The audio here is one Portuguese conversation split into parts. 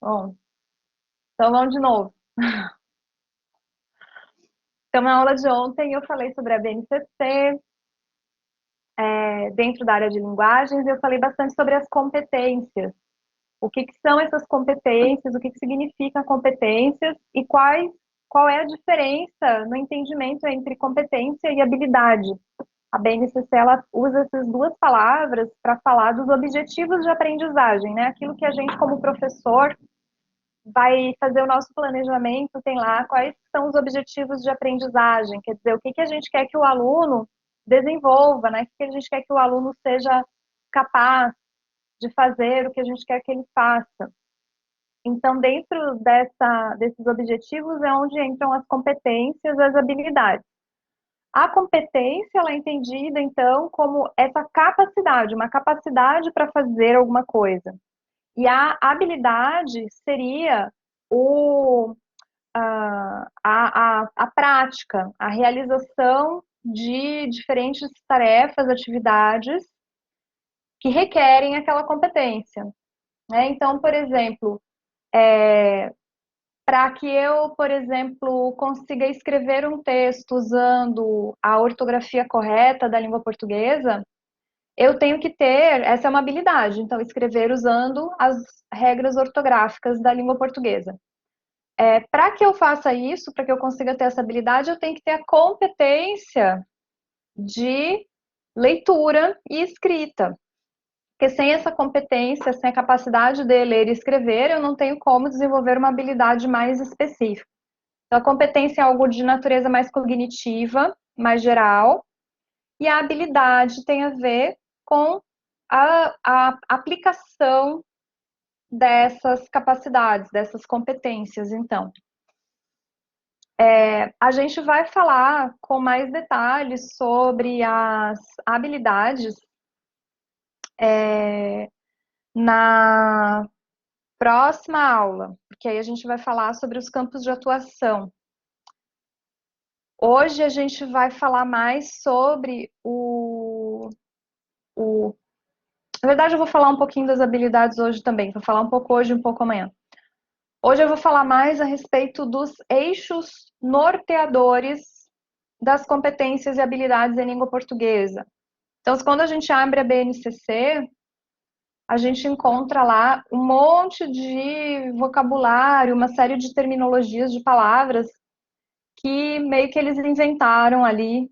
Bom, então vamos de novo. Então, na aula de ontem eu falei sobre a BNCC, dentro da área de linguagens, eu falei bastante sobre as competências. O que são essas competências, o que significam competências e qual é a diferença no entendimento entre competência e habilidade. A BNCC ela usa essas duas palavras para falar dos objetivos de aprendizagem, né? Aquilo que a gente, como professor, vai fazer o nosso planejamento, tem lá quais são os objetivos de aprendizagem, quer dizer, o que a gente quer que o aluno desenvolva, né? O que a gente quer que o aluno seja capaz de fazer, o que a gente quer que ele faça. Então, dentro desses objetivos é onde entram as competências, as habilidades. A competência, ela é entendida, então, como essa capacidade, uma capacidade para fazer alguma coisa. E a habilidade seria o, a prática, a realização de diferentes tarefas, atividades que requerem aquela competência. Né? Então, por exemplo, para que eu, por exemplo, consiga escrever um texto usando a ortografia correta da língua portuguesa, eu tenho que ter, essa é uma habilidade, então, escrever usando as regras ortográficas da língua portuguesa. Para que eu faça isso, para que eu consiga ter essa habilidade, eu tenho que ter a competência de leitura e escrita. Porque sem essa competência, sem a capacidade de ler e escrever, eu não tenho como desenvolver uma habilidade mais específica. Então, a competência é algo de natureza mais cognitiva, mais geral, e a habilidade tem a ver com a aplicação dessas capacidades, dessas competências, então. A gente vai falar com mais detalhes sobre as habilidades na próxima aula, porque aí a gente vai falar sobre os campos de atuação. Hoje a gente vai falar mais sobre Na verdade, eu vou falar um pouquinho das habilidades hoje também. Vou falar um pouco hoje e um pouco amanhã. Hoje eu vou falar mais a respeito dos eixos norteadores das competências e habilidades em língua portuguesa. Então, quando a gente abre a BNCC, a gente encontra lá um monte de vocabulário, uma série de terminologias, de palavras que meio que eles inventaram ali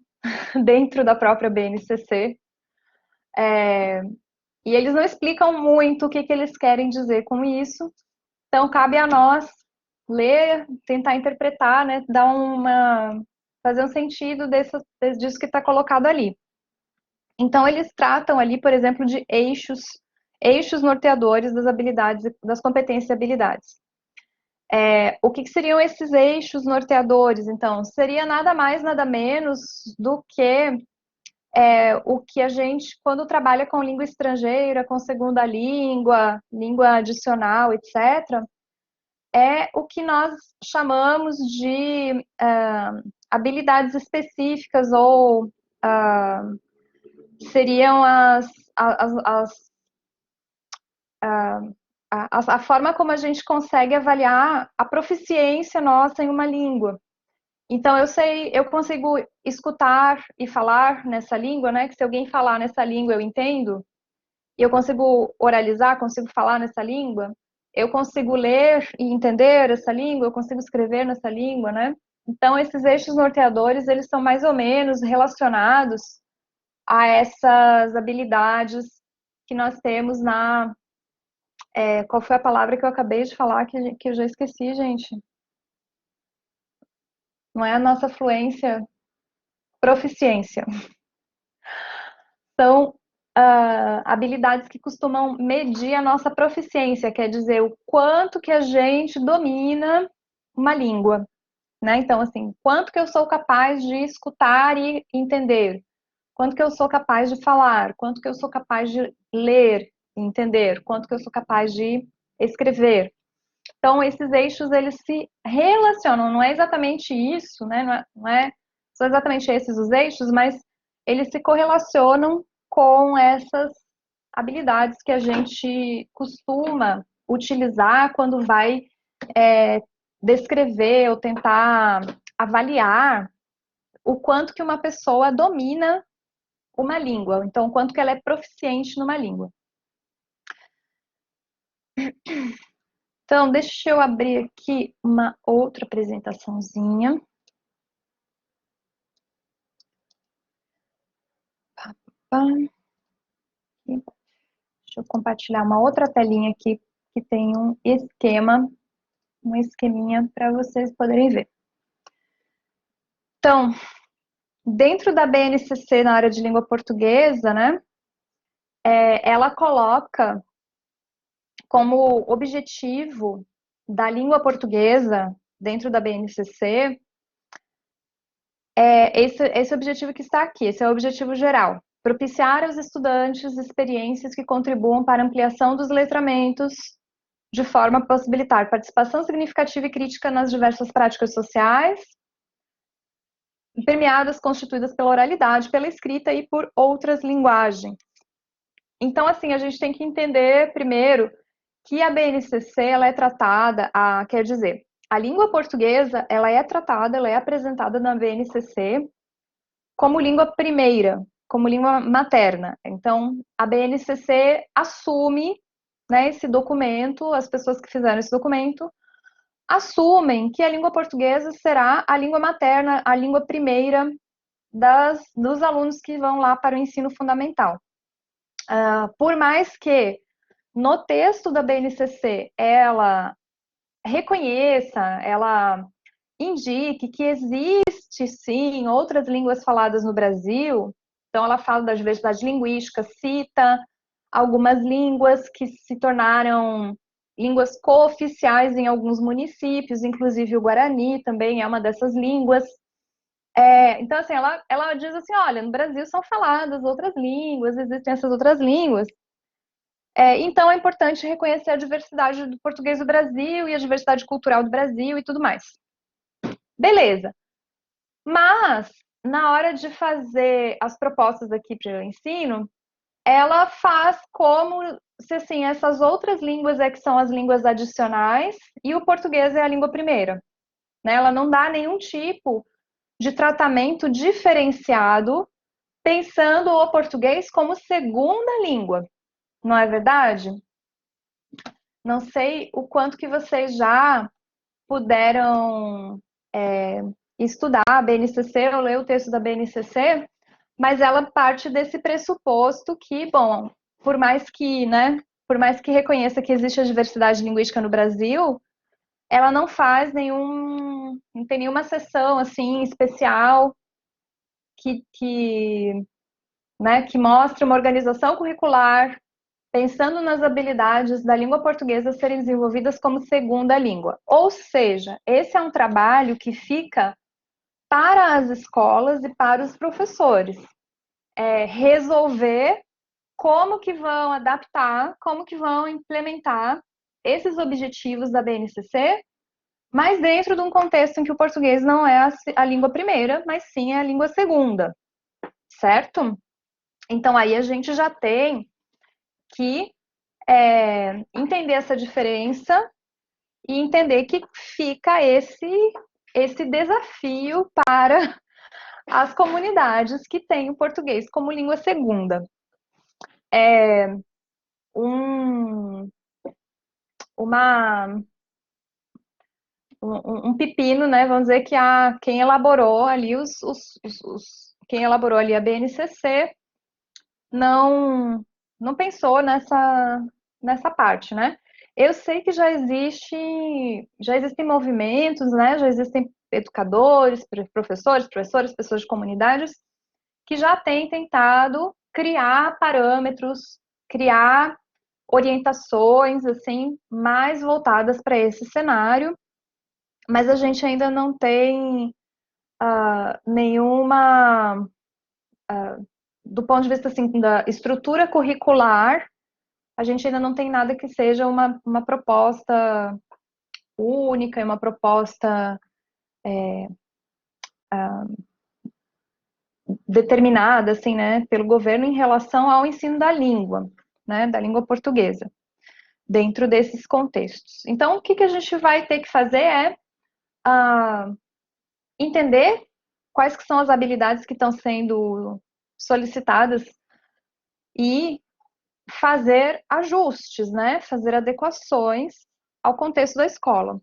dentro da própria BNCC. E eles não explicam muito o que eles querem dizer com isso. Então, cabe a nós ler, tentar interpretar, né, fazer um sentido disso que está colocado ali. Então, eles tratam ali, por exemplo, de eixos norteadores das habilidades, das competências e habilidades. O que seriam esses eixos norteadores? Então, seria nada mais, nada menos do que o que a gente, quando trabalha com língua estrangeira, com segunda língua, língua adicional, etc., é o que nós chamamos de habilidades específicas ou seriam a forma como a gente consegue avaliar a proficiência nossa em uma língua. Então, eu consigo escutar e falar nessa língua, né? Que se alguém falar nessa língua, eu entendo. E eu consigo oralizar, consigo falar nessa língua. Eu consigo ler e entender essa língua, eu consigo escrever nessa língua, né? Então, esses eixos norteadores, eles são mais ou menos relacionados a essas habilidades que nós temos qual foi a palavra que eu acabei de falar que eu já esqueci, gente? Não é a nossa fluência, proficiência. São habilidades que costumam medir a nossa proficiência, quer dizer, o quanto que a gente domina uma língua, né? Então, assim, quanto que eu sou capaz de escutar e entender, quanto que eu sou capaz de falar, quanto que eu sou capaz de ler e entender, quanto que eu sou capaz de escrever. Então, esses eixos, eles se relacionam, não é exatamente isso, né? São exatamente esses os eixos, mas eles se correlacionam com essas habilidades que a gente costuma utilizar quando vai descrever ou tentar avaliar o quanto que uma pessoa domina uma língua, então o quanto que ela é proficiente numa língua. Então, deixa eu abrir aqui uma outra apresentaçãozinha. Deixa eu compartilhar uma outra telinha aqui que tem um esqueminha para vocês poderem ver. Então, dentro da BNCC na área de língua portuguesa, né, ela coloca como objetivo da língua portuguesa dentro da BNCC esse objetivo que está aqui, esse é o objetivo geral. Propiciar aos estudantes experiências que contribuam para a ampliação dos letramentos de forma a possibilitar participação significativa e crítica nas diversas práticas sociais, permeadas, constituídas pela oralidade, pela escrita e por outras linguagens. Então, assim, a gente tem que entender, primeiro, que a BNCC, ela é tratada, quer dizer, a língua portuguesa, ela é tratada, ela é apresentada na BNCC como língua primeira, como língua materna. Então, a BNCC assume, né, esse documento, as pessoas que fizeram esse documento, assumem que a língua portuguesa será a língua materna, a língua primeira dos alunos que vão lá para o ensino fundamental. Por mais que no texto da BNCC ela reconheça, ela indique que existe sim outras línguas faladas no Brasil, então ela fala da diversidade linguística, cita algumas línguas que se tornaram línguas cooficiais em alguns municípios, inclusive o Guarani também é uma dessas línguas. Então, assim, ela diz assim, olha, no Brasil são faladas outras línguas, existem essas outras línguas, então é importante reconhecer a diversidade do português do Brasil e a diversidade cultural do Brasil e tudo mais. Beleza. Mas, na hora de fazer as propostas aqui para o ensino, ela faz como se, assim, essas outras línguas que são as línguas adicionais e o português é a língua primeira. Né? Ela não dá nenhum tipo de tratamento diferenciado pensando o português como segunda língua. Não é verdade? Não sei o quanto que vocês já puderam estudar a BNCC ou ler o texto da BNCC, mas ela parte desse pressuposto que, bom, por mais que, né, por mais que reconheça que existe a diversidade linguística no Brasil, ela não faz não tem nenhuma sessão assim especial que mostre uma organização curricular pensando nas habilidades da língua portuguesa serem desenvolvidas como segunda língua. Ou seja, esse é um trabalho que fica para as escolas e para os professores. Resolver como que vão adaptar, como que vão implementar esses objetivos da BNCC, mas dentro de um contexto em que o português não é a língua primeira, mas sim é a língua segunda, certo? Então aí a gente já tem que entender essa diferença e entender que fica esse desafio para as comunidades que têm o português como língua segunda. Um pepino, né? Vamos dizer que quem elaborou ali quem elaborou ali a BNCC não pensou nessa parte, né? Eu sei que já existem movimentos, né? Já existem educadores, professores, pessoas de comunidades que já têm tentado criar parâmetros, criar orientações assim mais voltadas para esse cenário, mas a gente ainda não tem nenhuma do ponto de vista assim da estrutura curricular, a gente ainda não tem nada que seja uma proposta única, uma proposta determinada assim, né, pelo governo em relação ao ensino da língua, né, da língua portuguesa. dentro desses contextos. Então, o que a gente vai ter que fazer é entender quais que são as habilidades que estão sendo solicitadas e fazer ajustes, né? Fazer adequações ao contexto da escola,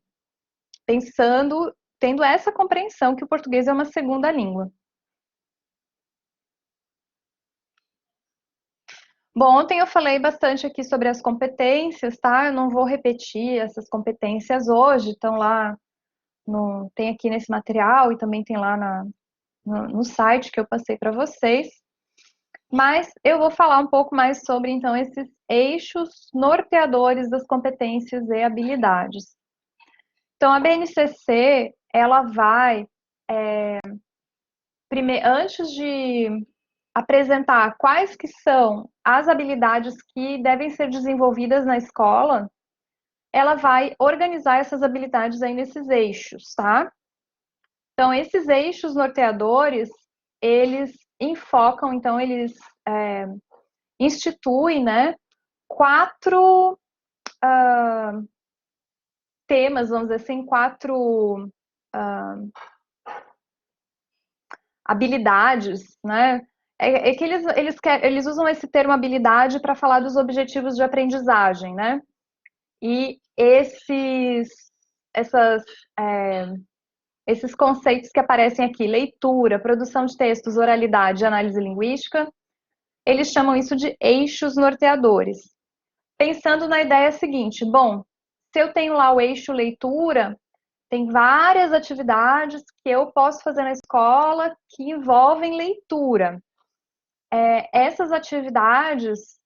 pensando, tendo essa compreensão que o português é uma segunda língua. Bom, ontem eu falei bastante aqui sobre as competências, tá? Eu não vou repetir essas competências hoje, estão lá, tem aqui nesse material e também tem lá no site que eu passei para vocês. Mas eu vou falar um pouco mais sobre, então, esses eixos norteadores das competências e habilidades. Então, a BNCC, ela vai, antes de apresentar quais que são as habilidades que devem ser desenvolvidas na escola, ela vai organizar essas habilidades aí nesses eixos, tá? Então, esses eixos norteadores, eles enfocam, então, eles instituem, né, 4 temas, vamos dizer assim, 4 habilidades, né? É que eles usam esse termo habilidade para falar dos objetivos de aprendizagem, né? E essas, esses conceitos que aparecem aqui, leitura, produção de textos, oralidade, análise linguística, eles chamam isso de eixos norteadores. Pensando na ideia seguinte, bom, se eu tenho lá o eixo leitura, tem várias atividades que eu posso fazer na escola que envolvem leitura. Essas atividades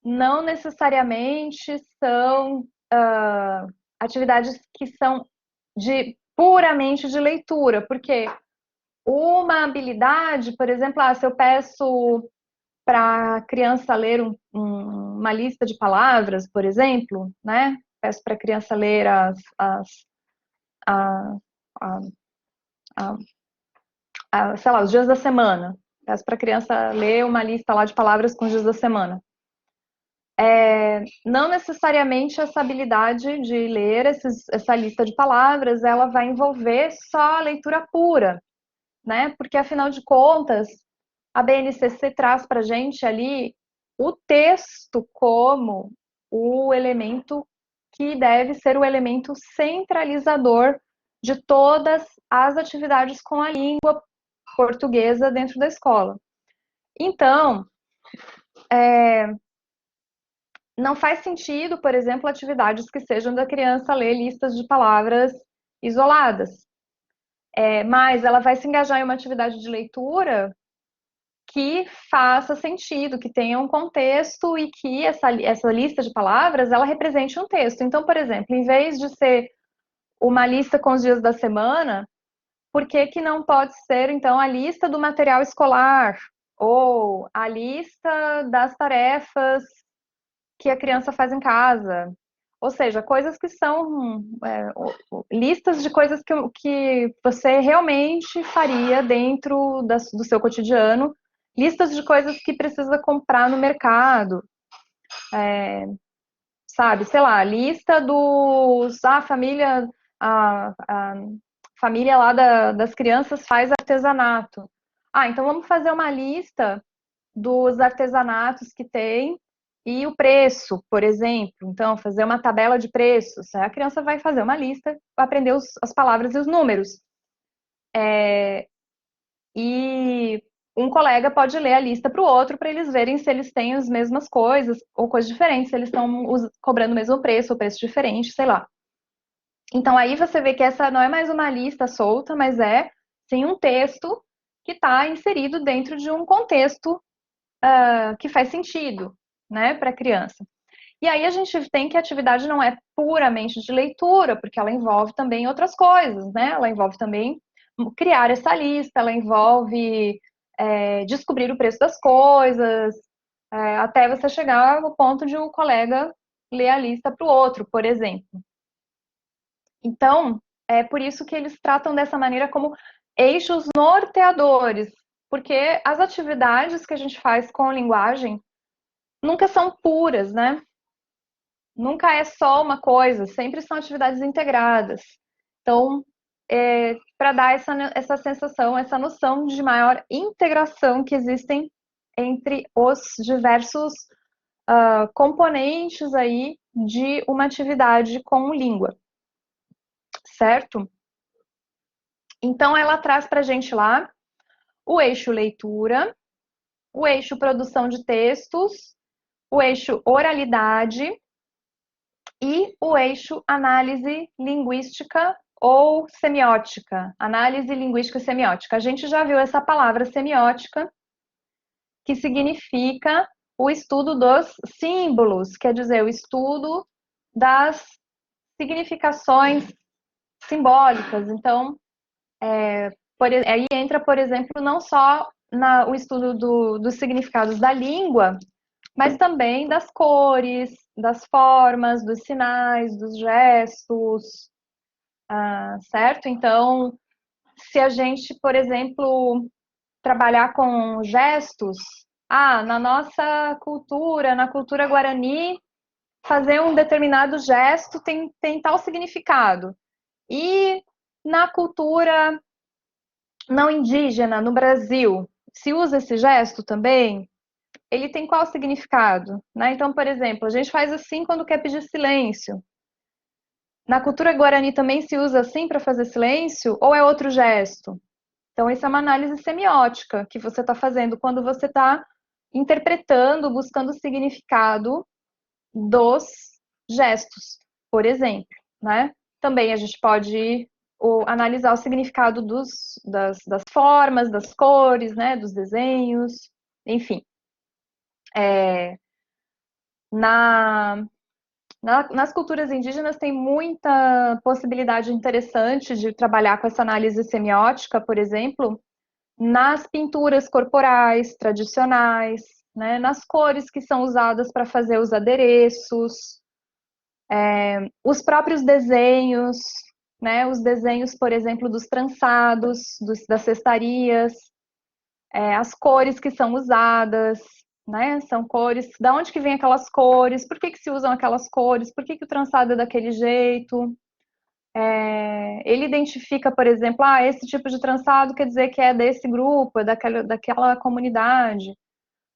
não necessariamente são atividades que são puramente de leitura, porque uma habilidade, por exemplo, se eu peço para a criança ler uma lista de palavras, por exemplo, né? Peço para a criança ler sei lá, os dias da semana. Peço para a criança ler uma lista lá de palavras com os dias da semana. Não necessariamente essa habilidade de ler essa lista de palavras, ela vai envolver só a leitura pura, né? Porque, afinal de contas, a BNCC traz para a gente ali o texto como o elemento que deve ser o elemento centralizador de todas as atividades com a língua portuguesa dentro da escola. Então, não faz sentido, por exemplo, atividades que sejam da criança ler listas de palavras isoladas. Mas ela vai se engajar em uma atividade de leitura que faça sentido, que tenha um contexto e que essa lista de palavras, ela represente um texto. Então, por exemplo, em vez de ser uma lista com os dias da semana, por que que não pode ser, então, a lista do material escolar? Ou a lista das tarefas que a criança faz em casa? Ou seja, coisas que são listas de coisas que você realmente faria dentro do seu cotidiano, listas de coisas que precisa comprar no mercado, sabe? Sei lá, lista a família lá das crianças faz artesanato. Então vamos fazer uma lista dos artesanatos que tem e o preço, por exemplo. Então, fazer uma tabela de preços. A criança vai fazer uma lista, vai aprender as palavras e os números. E um colega pode ler a lista para o outro para eles verem se eles têm as mesmas coisas ou coisas diferentes, se eles estão cobrando o mesmo preço ou preço diferente, sei lá. Então aí você vê que essa não é mais uma lista solta, mas é sim um texto que está inserido dentro de um contexto que faz sentido, né, para a criança. E aí a gente tem que a atividade não é puramente de leitura, porque ela envolve também outras coisas, né? Ela envolve também criar essa lista, ela envolve descobrir o preço das coisas, até você chegar no ponto de um colega ler a lista para o outro, por exemplo. Então, é por isso que eles tratam dessa maneira como eixos norteadores, porque as atividades que a gente faz com a linguagem nunca são puras, né? nunca é só uma coisa, sempre são atividades integradas. Então, para dar essa sensação, essa noção de maior integração que existem entre os diversos componentes aí de uma atividade com língua, certo? Então, ela traz para a gente lá o eixo leitura, o eixo produção de textos, o eixo oralidade e o eixo análise linguística ou semiótica. Análise linguística e semiótica. A gente já viu essa palavra semiótica, que significa o estudo dos símbolos, quer dizer, o estudo das significações simbólicas. Então, aí entra, por exemplo, não só o estudo dos significados da língua, mas também das cores, das formas, dos sinais, dos gestos, certo? Então, se a gente, por exemplo, trabalhar com gestos, na nossa cultura, na cultura guarani, fazer um determinado gesto tem tal significado. E na cultura não indígena, no Brasil, se usa esse gesto também? Ele tem qual significado? Né? Então, por exemplo, a gente faz assim quando quer pedir silêncio. Na cultura guarani também se usa assim para fazer silêncio? Ou é outro gesto? Então, isso é uma análise semiótica que você está fazendo quando você está interpretando, buscando o significado dos gestos, por exemplo. Né? Também a gente pode analisar o significado das formas, das cores, né? Dos desenhos, enfim. Nas culturas indígenas tem muita possibilidade interessante de trabalhar com essa análise semiótica, por exemplo, nas pinturas corporais tradicionais, né, nas cores que são usadas para fazer os adereços, os próprios desenhos, né, os desenhos, por exemplo, dos trançados, das cestarias, as cores que são usadas, né? São cores, da onde que vem aquelas cores, por que se usam aquelas cores, por que o trançado é daquele jeito. Ele identifica, por exemplo, esse tipo de trançado quer dizer que é desse grupo, é daquela comunidade,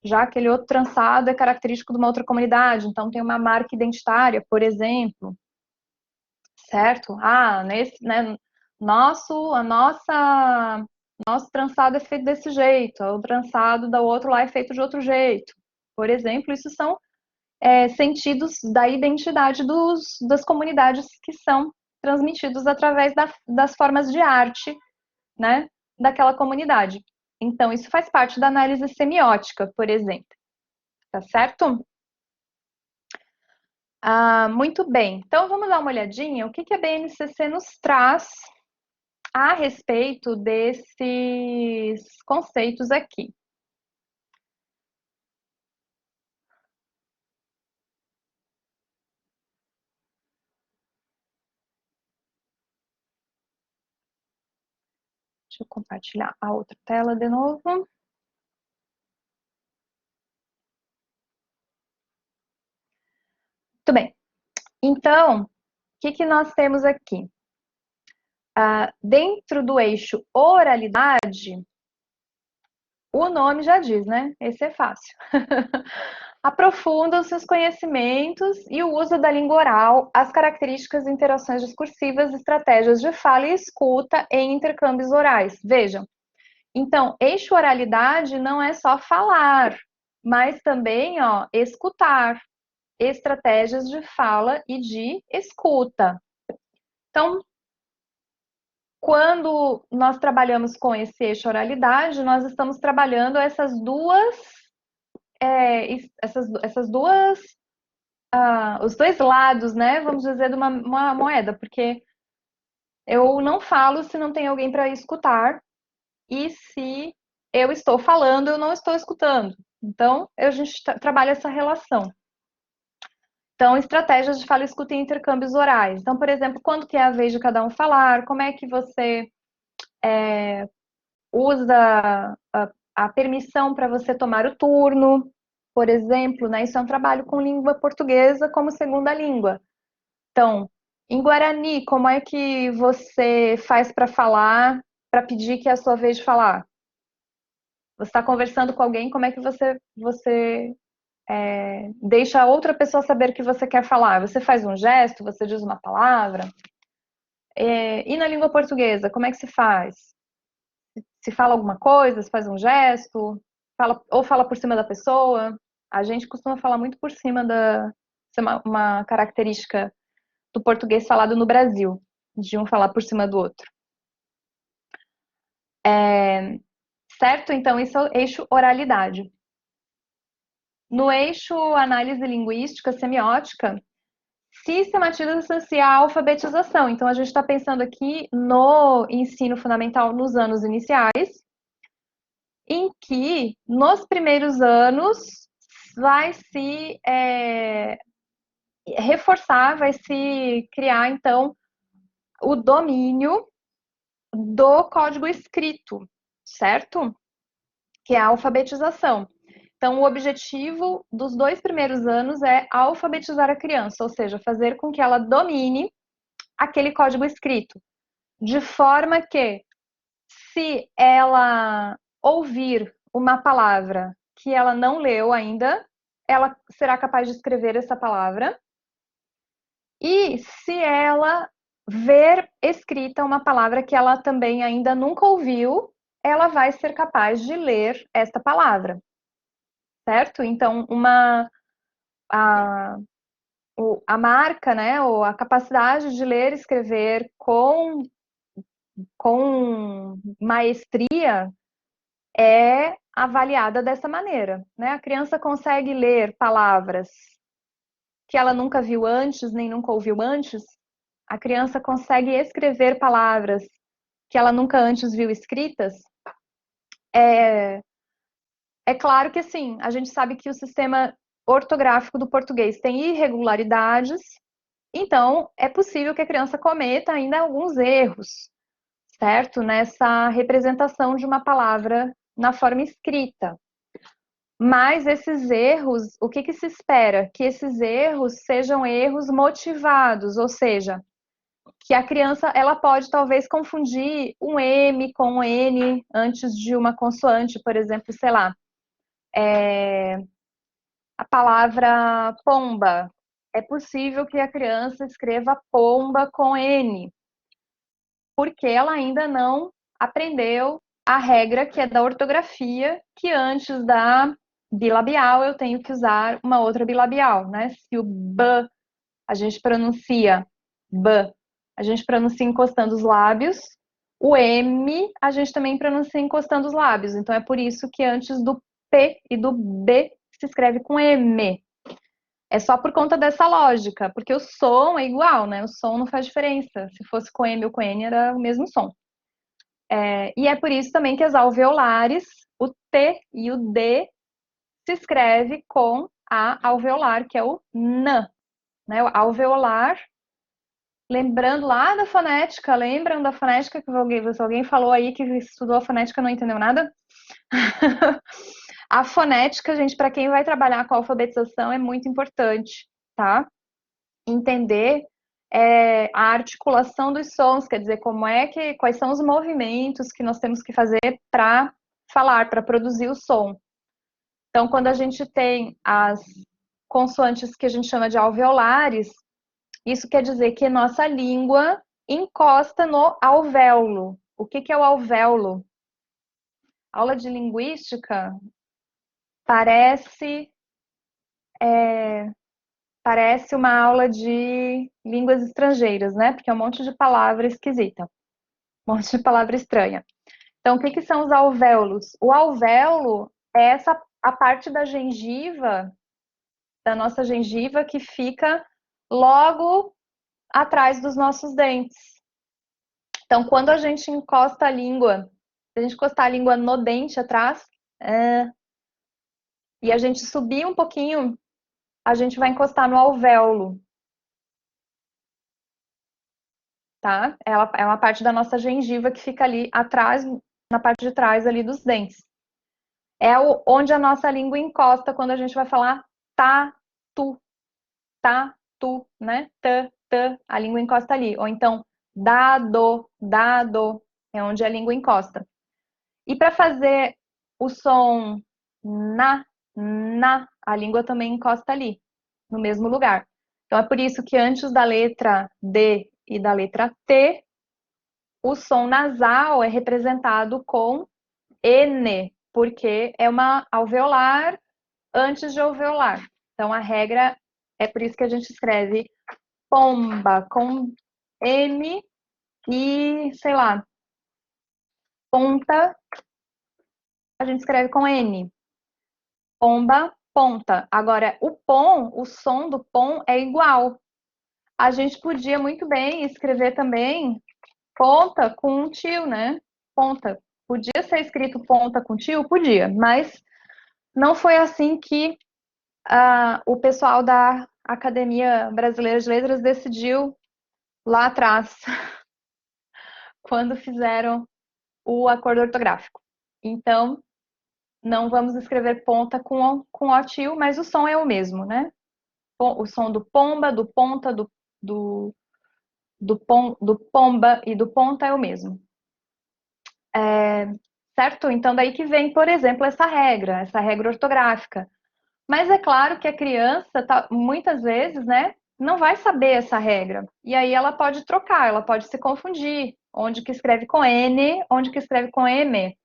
já aquele outro trançado é característico de uma outra comunidade, então tem uma marca identitária, por exemplo, certo? Né, nosso trançado é feito desse jeito, o trançado do outro lá é feito de outro jeito. Por exemplo, isso são sentidos da identidade das comunidades que são transmitidos através das formas de arte, né, daquela comunidade. Então, isso faz parte da análise semiótica, por exemplo. Tá certo? Muito bem. Então, vamos dar uma olhadinha o que a BNCC nos traz a respeito desses conceitos aqui. Deixa eu compartilhar a outra tela de novo. Muito bem. Então, o que nós temos aqui? Dentro do eixo oralidade, o nome já diz, né? Esse é fácil. Aprofunda os seus conhecimentos e o uso da língua oral, as características de interações discursivas, estratégias de fala e escuta em intercâmbios orais. Vejam, então, eixo oralidade não é só falar, mas também, escutar, estratégias de fala e de escuta. Então, quando nós trabalhamos com esse eixo oralidade, nós estamos trabalhando essas duas, os dois lados, né? Vamos dizer, de uma moeda, porque eu não falo se não tem alguém para escutar, e se eu estou falando, eu não estou escutando. Então, a gente trabalha essa relação. Então, estratégias de fala, escuta e intercâmbios orais. Então, por exemplo, quando que é a vez de cada um falar, como é que você usa a permissão para você tomar o turno, por exemplo, né, isso é um trabalho com língua portuguesa como segunda língua. Então, em Guarani, como é que você faz para falar, para pedir que é a sua vez de falar? Você está conversando com alguém, como é que você deixa a outra pessoa saber que você quer falar? Você faz um gesto, você diz uma palavra? E na língua portuguesa, como é que se faz? Se fala alguma coisa, se faz um gesto, ou fala por cima da pessoa? A gente costuma falar muito por cima da. Isso é uma característica do português falado no Brasil, de um falar por cima do outro. Certo? Então, isso é o eixo oralidade. No eixo análise linguística, semiótica, sistematiza-se a alfabetização. Então, a gente está pensando aqui no ensino fundamental nos anos iniciais, em que, nos primeiros anos, vai se reforçar, vai se criar, então, o domínio do código escrito, certo? Que é a alfabetização. Então, o objetivo dos 2 primeiros anos é alfabetizar a criança, ou seja, fazer com que ela domine aquele código escrito, de forma que, se ela ouvir uma palavra que ela não leu ainda, ela será capaz de escrever essa palavra. E se ela ver escrita uma palavra que ela também ainda nunca ouviu, ela vai ser capaz de ler esta palavra, certo? Então, a, a marca, né, ou a capacidade de ler e escrever com maestria é avaliada dessa maneira, né? A criança consegue ler palavras que ela nunca viu antes, nem nunca ouviu antes. A criança consegue escrever palavras que ela nunca antes viu escritas. É claro que, assim, a gente sabe que o sistema ortográfico do português tem irregularidades, então é possível que a criança cometa ainda alguns erros, certo? Nessa representação de uma palavra na forma escrita. Mas esses erros, o que que se espera? Que esses erros sejam erros motivados, ou seja, que a criança ela pode talvez confundir um M com um N antes de uma consoante, por exemplo, sei lá, a palavra pomba. É possível que a criança escreva pomba com N, porque ela ainda não aprendeu a regra que é da ortografia, que antes da bilabial eu tenho que usar uma outra bilabial, né? Se o b a gente pronuncia b, a gente pronuncia encostando os lábios, o m a gente também pronuncia encostando os lábios. Então é por isso que antes do p e do b se escreve com m. É só por conta dessa lógica, porque o som é igual, né? O som não faz diferença. Se fosse com M ou com N, era o mesmo som. E é por isso também que as alveolares, o T e o D, se escreve com a alveolar, que é o N, né? O alveolar, lembrando lá da fonética, lembram da fonética que alguém falou aí que estudou a fonética e não entendeu nada? A fonética, gente, para quem vai trabalhar com a alfabetização é muito importante, tá? Entender a articulação dos sons, quer dizer, quais são os movimentos que nós temos que fazer para falar, para produzir o som. Então, quando a gente tem as consoantes que a gente chama de alveolares, isso quer dizer que nossa língua encosta no alvéolo. O que é o alvéolo? Aula de linguística parece parece uma aula de línguas estrangeiras, né? Porque é um monte de palavra esquisita, um monte de palavra estranha. Então, o que são os alvéolos? O alvéolo é a parte da gengiva, da nossa gengiva, que fica logo atrás dos nossos dentes. Então, quando a gente encosta a língua, se a gente encostar a língua no dente atrás, e a gente subir um pouquinho, a gente vai encostar no alvéolo, tá? É uma parte da nossa gengiva que fica ali atrás, na parte de trás ali dos dentes. É onde a nossa língua encosta quando a gente vai falar tá, tu, tá, tu, né? A língua encosta ali. Ou então, dado, é onde a língua encosta. E para fazer o som a língua também encosta ali, no mesmo lugar. Então é por isso que antes da letra D e da letra T, o som nasal é representado com N, porque é uma alveolar antes de alveolar. Então a regra é por isso que a gente escreve pomba com M e, sei lá, ponta, a gente escreve com N. Pomba, ponta. Agora, o pom, o som do pom é igual. A gente podia muito bem escrever também ponta com um tio, né? Ponta. Podia ser escrito ponta com tio? Podia, mas não foi assim que o pessoal da Academia Brasileira de Letras decidiu lá atrás, quando fizeram o acordo ortográfico. Então, não vamos escrever ponta com o tio, mas o som é o mesmo, né? O som do pomba, do ponta, do, do pomba e do ponta é o mesmo. Certo? Então, daí que vem, por exemplo, essa regra ortográfica. Mas é claro que a criança, muitas vezes, né, não vai saber essa regra. E aí ela pode trocar, ela pode se confundir. Onde que escreve com N, onde que escreve com M.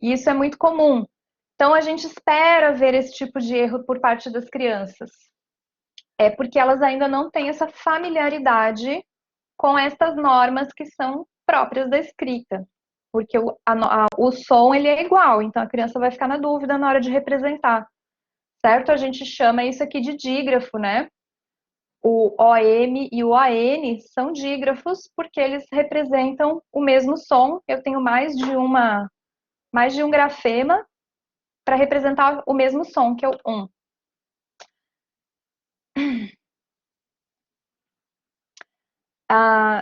E isso é muito comum. Então, a gente espera ver esse tipo de erro por parte das crianças. É porque elas ainda não têm essa familiaridade com essas normas que são próprias da escrita. Porque o som ele é igual, então a criança vai ficar na dúvida na hora de representar, certo? A gente chama isso aqui de dígrafo, né? O OM e o AN são dígrafos porque eles representam o mesmo som. Eu tenho mais de um grafema para representar o mesmo som, que é o um.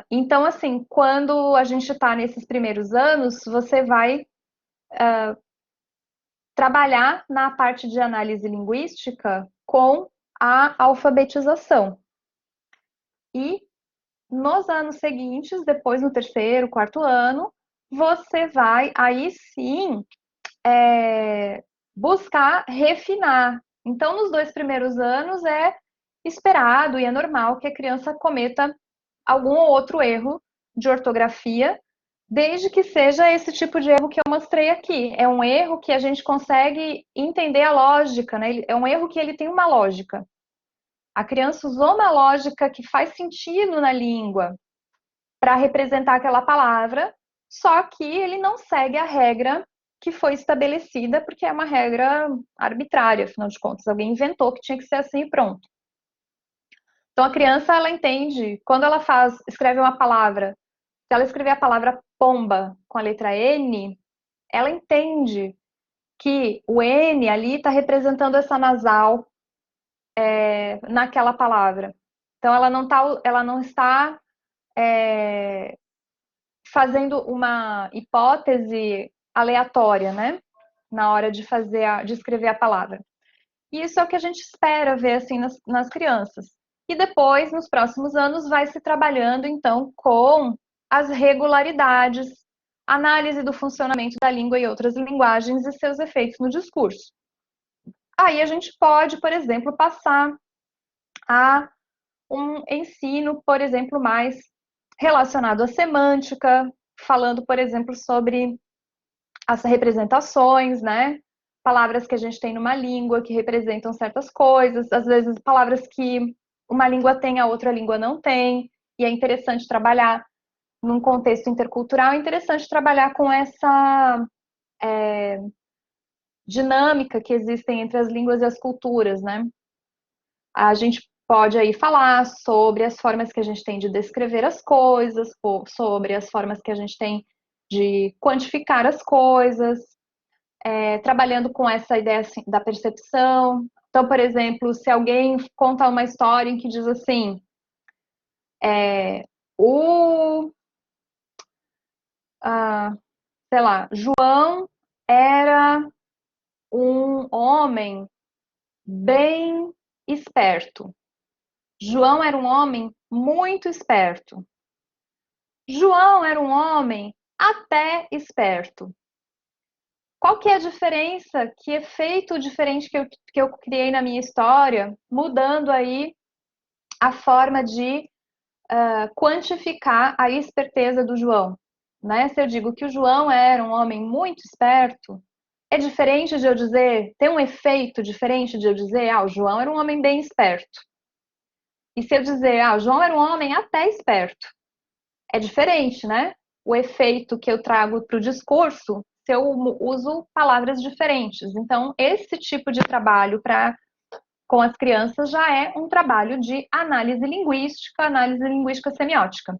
Então, assim, quando a gente está nesses primeiros anos, você vai trabalhar na parte de análise linguística com a alfabetização. E nos anos seguintes, depois no terceiro, quarto ano, você vai aí sim buscar refinar. Então, nos dois primeiros anos é esperado e é normal que a criança cometa algum outro erro de ortografia, desde que seja esse tipo de erro que eu mostrei aqui. É um erro que a gente consegue entender a lógica, né? É um erro que ele tem uma lógica. A criança usou uma lógica que faz sentido na língua para representar aquela palavra, só que ele não segue a regra que foi estabelecida, porque é uma regra arbitrária, afinal de contas. Alguém inventou que tinha que ser assim e pronto. Então a criança ela entende, quando ela escreve uma palavra, se ela escrever a palavra pomba com a letra N, ela entende que o N ali está representando essa nasal naquela palavra. Então ela não está fazendo uma hipótese aleatória, né? Na hora de de escrever a palavra. E isso é o que a gente espera ver assim nas crianças. E depois, nos próximos anos, vai se trabalhando então com as regularidades, análise do funcionamento da língua e outras linguagens e seus efeitos no discurso. Aí a gente pode, por exemplo, passar a um ensino, por exemplo, mais relacionado à semântica, falando, por exemplo, sobre as representações, né? Palavras que a gente tem numa língua que representam certas coisas, às vezes palavras que uma língua tem, a outra língua não tem, e é interessante trabalhar num contexto intercultural, é interessante trabalhar com essa dinâmica que existem entre as línguas e as culturas, né? A gente pode aí falar sobre as formas que a gente tem de descrever as coisas, sobre as formas que a gente tem de quantificar as coisas, trabalhando com essa ideia assim, da percepção. Então, por exemplo, se alguém conta uma história em que diz assim, o, sei lá, João era um homem bem esperto. João era um homem muito esperto. João era um homem até esperto. Qual que é a diferença? Que efeito diferente que eu criei na minha história, mudando aí a forma de quantificar a esperteza do João, né? Se eu digo que o João era um homem muito esperto, é diferente de eu dizer, tem um efeito diferente de eu dizer, o João era um homem bem esperto. E se eu dizer, o João era um homem até esperto, é diferente, né? O efeito que eu trago para o discurso se eu uso palavras diferentes. Então, esse tipo de trabalho com as crianças já é um trabalho de análise linguística semiótica.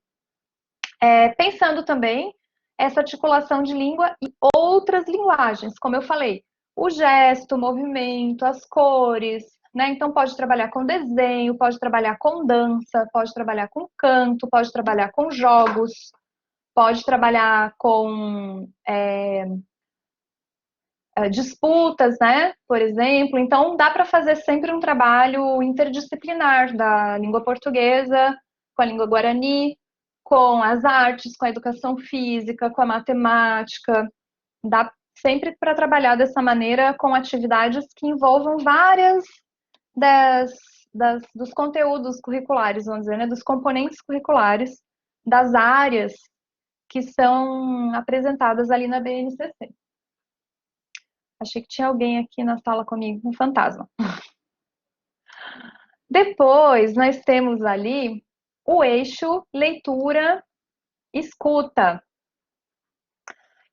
Pensando também essa articulação de língua e outras linguagens, como eu falei, o gesto, o movimento, as cores, né? Então pode trabalhar com desenho, pode trabalhar com dança, pode trabalhar com canto, pode trabalhar com jogos, pode trabalhar com disputas, né? Por exemplo. Então dá para fazer sempre um trabalho interdisciplinar da língua portuguesa com a língua guarani, com as artes, com a educação física, com a matemática. Dá sempre para trabalhar dessa maneira com atividades que envolvam várias das, dos conteúdos curriculares, vamos dizer, né, dos componentes curriculares das áreas que são apresentadas ali na BNCC. Achei que tinha alguém aqui na sala comigo, um fantasma. Depois, nós temos ali o eixo leitura-escuta.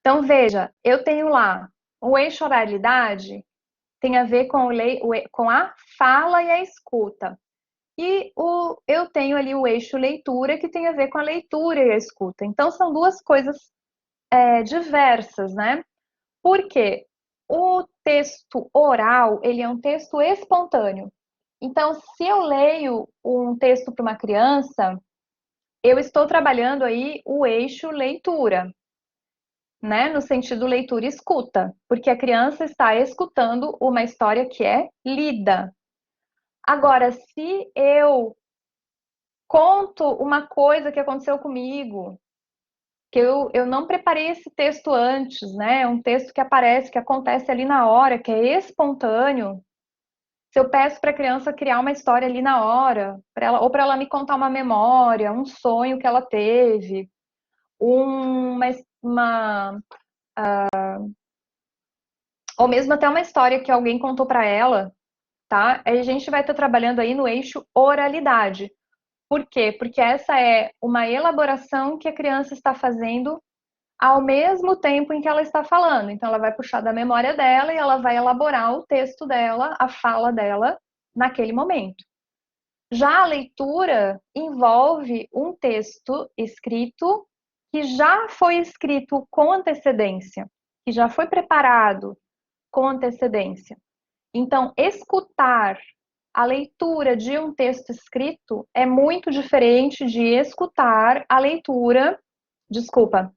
Então, veja, eu tenho lá o eixo oralidade, tem a ver com a fala e a escuta. E eu tenho ali o eixo leitura, que tem a ver com a leitura e a escuta. Então, são duas coisas diversas, né? Porque o texto oral, ele é um texto espontâneo. Então, se eu leio um texto para uma criança, eu estou trabalhando aí o eixo leitura, né? No sentido leitura e escuta, porque a criança está escutando uma história que é lida. Agora, se eu conto uma coisa que aconteceu comigo, que eu não preparei esse texto antes, né? É um texto que aparece, que acontece ali na hora, que é espontâneo. Se eu peço para a criança criar uma história ali na hora, ou para ela me contar uma memória, um sonho que ela teve, uma ou mesmo até uma história que alguém contou para ela, tá? A gente vai estar trabalhando aí no eixo oralidade. Por quê? Porque essa é uma elaboração que a criança está fazendo ao mesmo tempo em que ela está falando. Então, ela vai puxar da memória dela e ela vai elaborar o texto dela, a fala dela, naquele momento. Já a leitura envolve um texto escrito que já foi escrito com antecedência, que já foi preparado com antecedência. Então, escutar a leitura de um texto escrito é muito diferente de escutar a leitura, desculpa,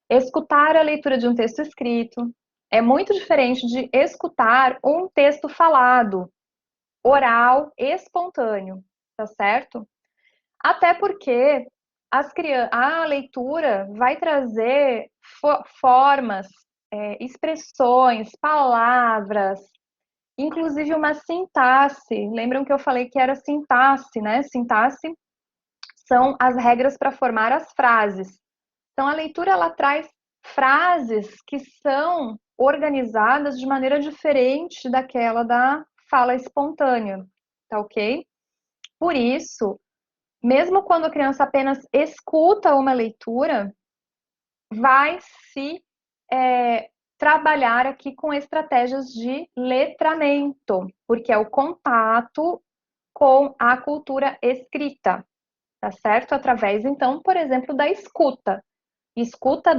escutar a leitura de um texto escrito é muito diferente de escutar um texto falado, oral, espontâneo, tá certo? Até porque a leitura vai trazer formas, expressões, palavras, inclusive uma sintaxe. Lembram que eu falei que era sintaxe, né? Sintaxe são as regras para formar as frases. Então, a leitura ela traz frases que são organizadas de maneira diferente daquela da fala espontânea, tá ok? Por isso, mesmo quando a criança apenas escuta uma leitura, vai se trabalhar aqui com estratégias de letramento, porque é o contato com a cultura escrita, tá certo? Através, então, por exemplo, da escuta. Escuta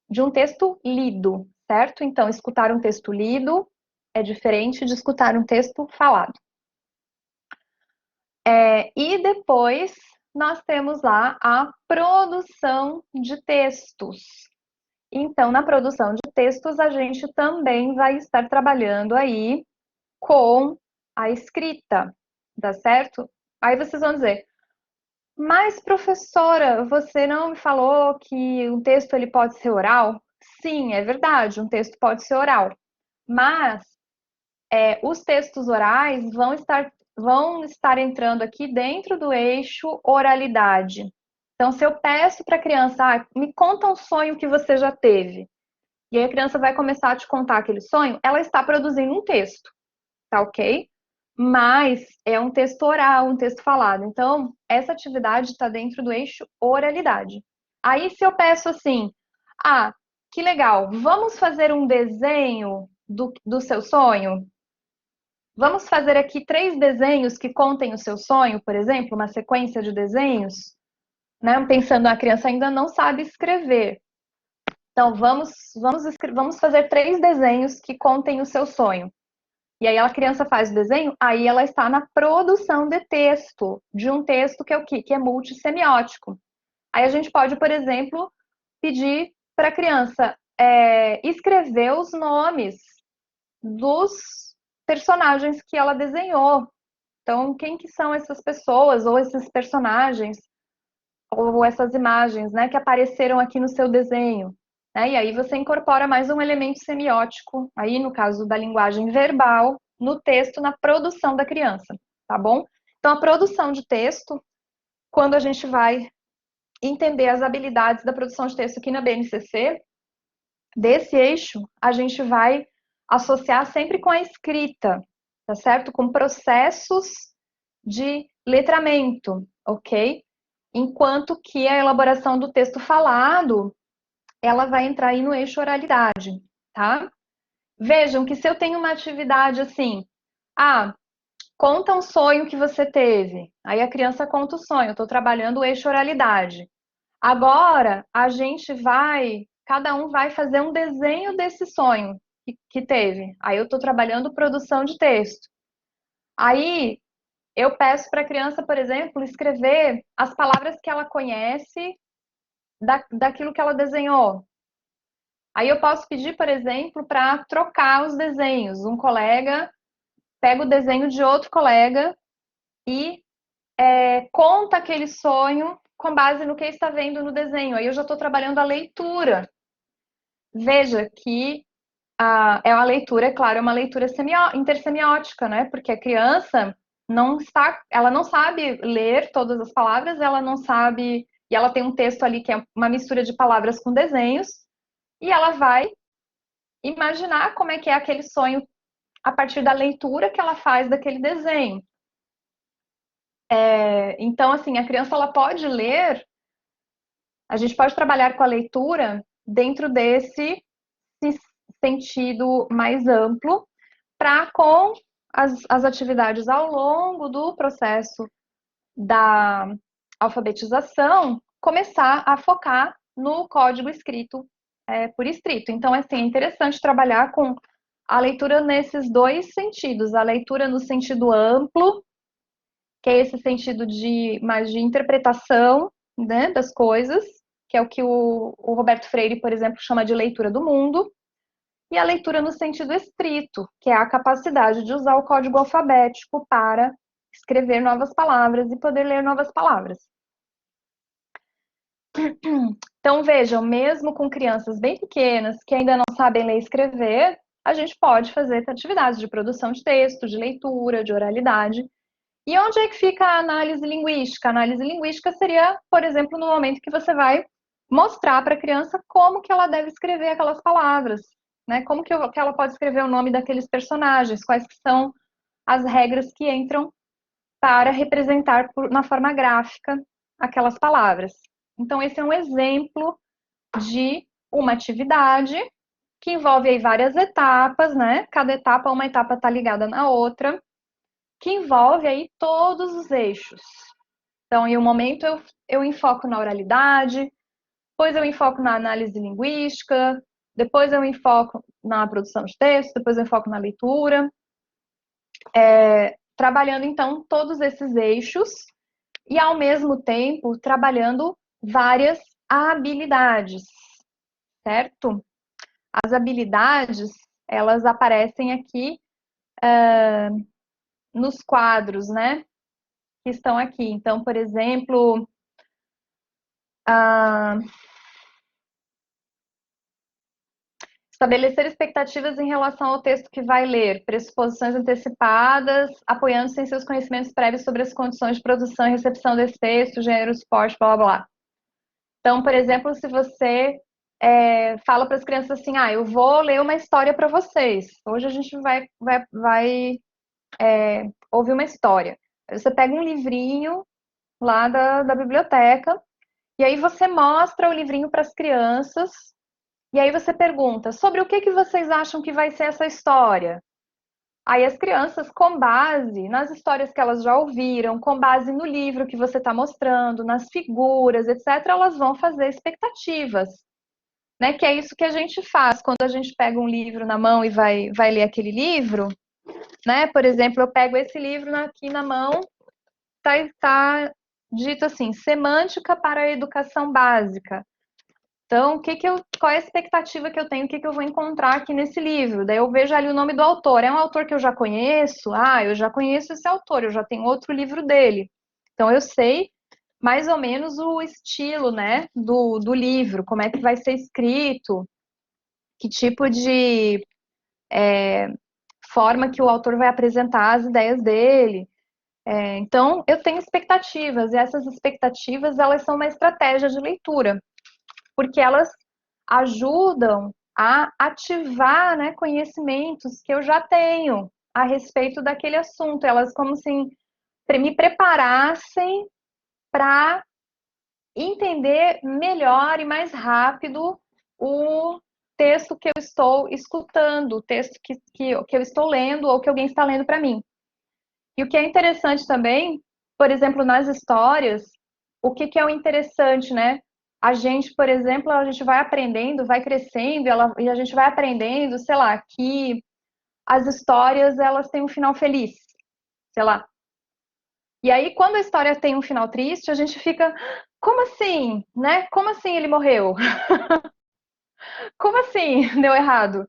de um texto lido, certo? Então, escutar um texto lido é diferente de escutar um texto falado. E depois nós temos lá a produção de textos. Então, na produção de textos, a gente também vai estar trabalhando aí com a escrita, tá certo? Aí vocês vão dizer, mas professora, você não me falou que um texto ele pode ser oral? Sim, é verdade, um texto pode ser oral, mas os textos orais vão estar entrando aqui dentro do eixo oralidade. Então, se eu peço para a criança, me conta um sonho que você já teve, e aí a criança vai começar a te contar aquele sonho, ela está produzindo um texto, tá ok? Mas é um texto oral, um texto falado. Então, essa atividade está dentro do eixo oralidade. Aí, se eu peço assim, que legal, vamos fazer um desenho do seu sonho? Vamos fazer aqui 3 desenhos que contem o seu sonho, por exemplo, uma sequência de desenhos, né? Pensando, a criança ainda não sabe escrever. Então, vamos fazer 3 desenhos que contem o seu sonho. E aí a criança faz o desenho, aí ela está na produção de texto, de um texto que é o quê? Que é multissemiótico. Aí a gente pode, por exemplo, pedir para a criança escrever os nomes dos personagens que ela desenhou. Então, quem que são essas pessoas, ou esses personagens, ou essas imagens, né, que apareceram aqui no seu desenho? Né? E aí você incorpora mais um elemento semiótico, aí no caso da linguagem verbal, no texto, na produção da criança, tá bom? Então, a produção de texto, quando a gente vai entender as habilidades da produção de texto aqui na BNCC, desse eixo, a gente vai associar sempre com a escrita, tá certo? Com processos de letramento, ok? Enquanto que a elaboração do texto falado, ela vai entrar aí no eixo oralidade, tá? Vejam que se eu tenho uma atividade assim, conta um sonho que você teve. Aí a criança conta o sonho, eu estou trabalhando o eixo oralidade. Agora cada um vai fazer um desenho desse sonho que teve. Aí eu estou trabalhando produção de texto. Aí eu peço para a criança, por exemplo, escrever as palavras que ela conhece daquilo que ela desenhou. Aí eu posso pedir, por exemplo, para trocar os desenhos. Um colega pega o desenho de outro colega e conta aquele sonho com base no que está vendo no desenho. Aí eu já estou trabalhando a leitura. Veja que é uma leitura, é claro, é uma leitura intersemiótica, né? Porque a criança ela não sabe ler todas as palavras, ela não sabe, e ela tem um texto ali que é uma mistura de palavras com desenhos, e ela vai imaginar como é que é aquele sonho a partir da leitura que ela faz daquele desenho. Então, assim, a criança ela pode ler, a gente pode trabalhar com a leitura dentro desse sentido mais amplo, para com as atividades ao longo do processo da alfabetização, começar a focar no código escrito por escrito. Então, assim, é interessante trabalhar com a leitura nesses dois sentidos. A leitura no sentido amplo, que é esse sentido mais de interpretação, né, das coisas, que é o que o Roberto Freire, por exemplo, chama de leitura do mundo, e a leitura no sentido estrito, que é a capacidade de usar o código alfabético para escrever novas palavras e poder ler novas palavras. Então, vejam, mesmo com crianças bem pequenas que ainda não sabem ler e escrever, a gente pode fazer atividades de produção de texto, de leitura, de oralidade. E onde é que fica a análise linguística? A análise linguística seria, por exemplo, no momento que você vai mostrar para a criança como que ela deve escrever aquelas palavras, né? Como que ela pode escrever o nome daqueles personagens, quais que são as regras que entram para representar na forma gráfica aquelas palavras. Então, esse é um exemplo de uma atividade que envolve aí várias etapas, né? Cada etapa, uma etapa está ligada na outra, que envolve aí todos os eixos. Então, em um momento eu enfoco na oralidade, depois eu enfoco na análise linguística, depois eu enfoco na produção de texto, depois eu enfoco na leitura, trabalhando então todos esses eixos e ao mesmo tempo trabalhando várias habilidades. certo? As habilidades, elas aparecem aqui nos quadros, né? Que estão aqui. Então, por exemplo, estabelecer expectativas em relação ao texto que vai ler, pressuposições antecipadas, apoiando-se em seus conhecimentos prévios sobre as condições de produção e recepção desse texto, gênero, suporte, blá blá blá. Então, por exemplo, se você fala para as crianças assim, eu vou ler uma história para vocês. Hoje a gente vai ouvir uma história. Você pega um livrinho lá da biblioteca e aí você mostra o livrinho para as crianças e aí você pergunta sobre o que vocês acham que vai ser essa história. Aí as crianças, com base nas histórias que elas já ouviram, com base no livro que você está mostrando, nas figuras, etc., elas vão fazer expectativas, né? Que é isso que a gente faz quando a gente pega um livro na mão e vai ler aquele livro, né? Por exemplo, eu pego esse livro aqui na mão, tá dito assim, Semântica para a Educação Básica. Então, qual é a expectativa que eu tenho, o que eu vou encontrar aqui nesse livro? Daí eu vejo ali o nome do autor. É um autor que eu já conheço? Eu já conheço esse autor, eu já tenho outro livro dele. Então, eu sei mais ou menos o estilo, né, do livro, como é que vai ser escrito, que tipo de forma que o autor vai apresentar as ideias dele. Então, eu tenho expectativas, e essas expectativas, elas são uma estratégia de leitura, porque elas ajudam a ativar, né, conhecimentos que eu já tenho a respeito daquele assunto. Elas como se me preparassem para entender melhor e mais rápido o texto que eu estou escutando, o texto que eu estou lendo ou que alguém está lendo para mim. E o que é interessante também, por exemplo, nas histórias, o que é o interessante, né? A gente, por exemplo, a gente vai aprendendo, vai crescendo, e a gente vai aprendendo, sei lá, que as histórias elas têm um final feliz, sei lá. E aí, quando a história tem um final triste, a gente fica, como assim, né? Como assim ele morreu? Como assim deu errado?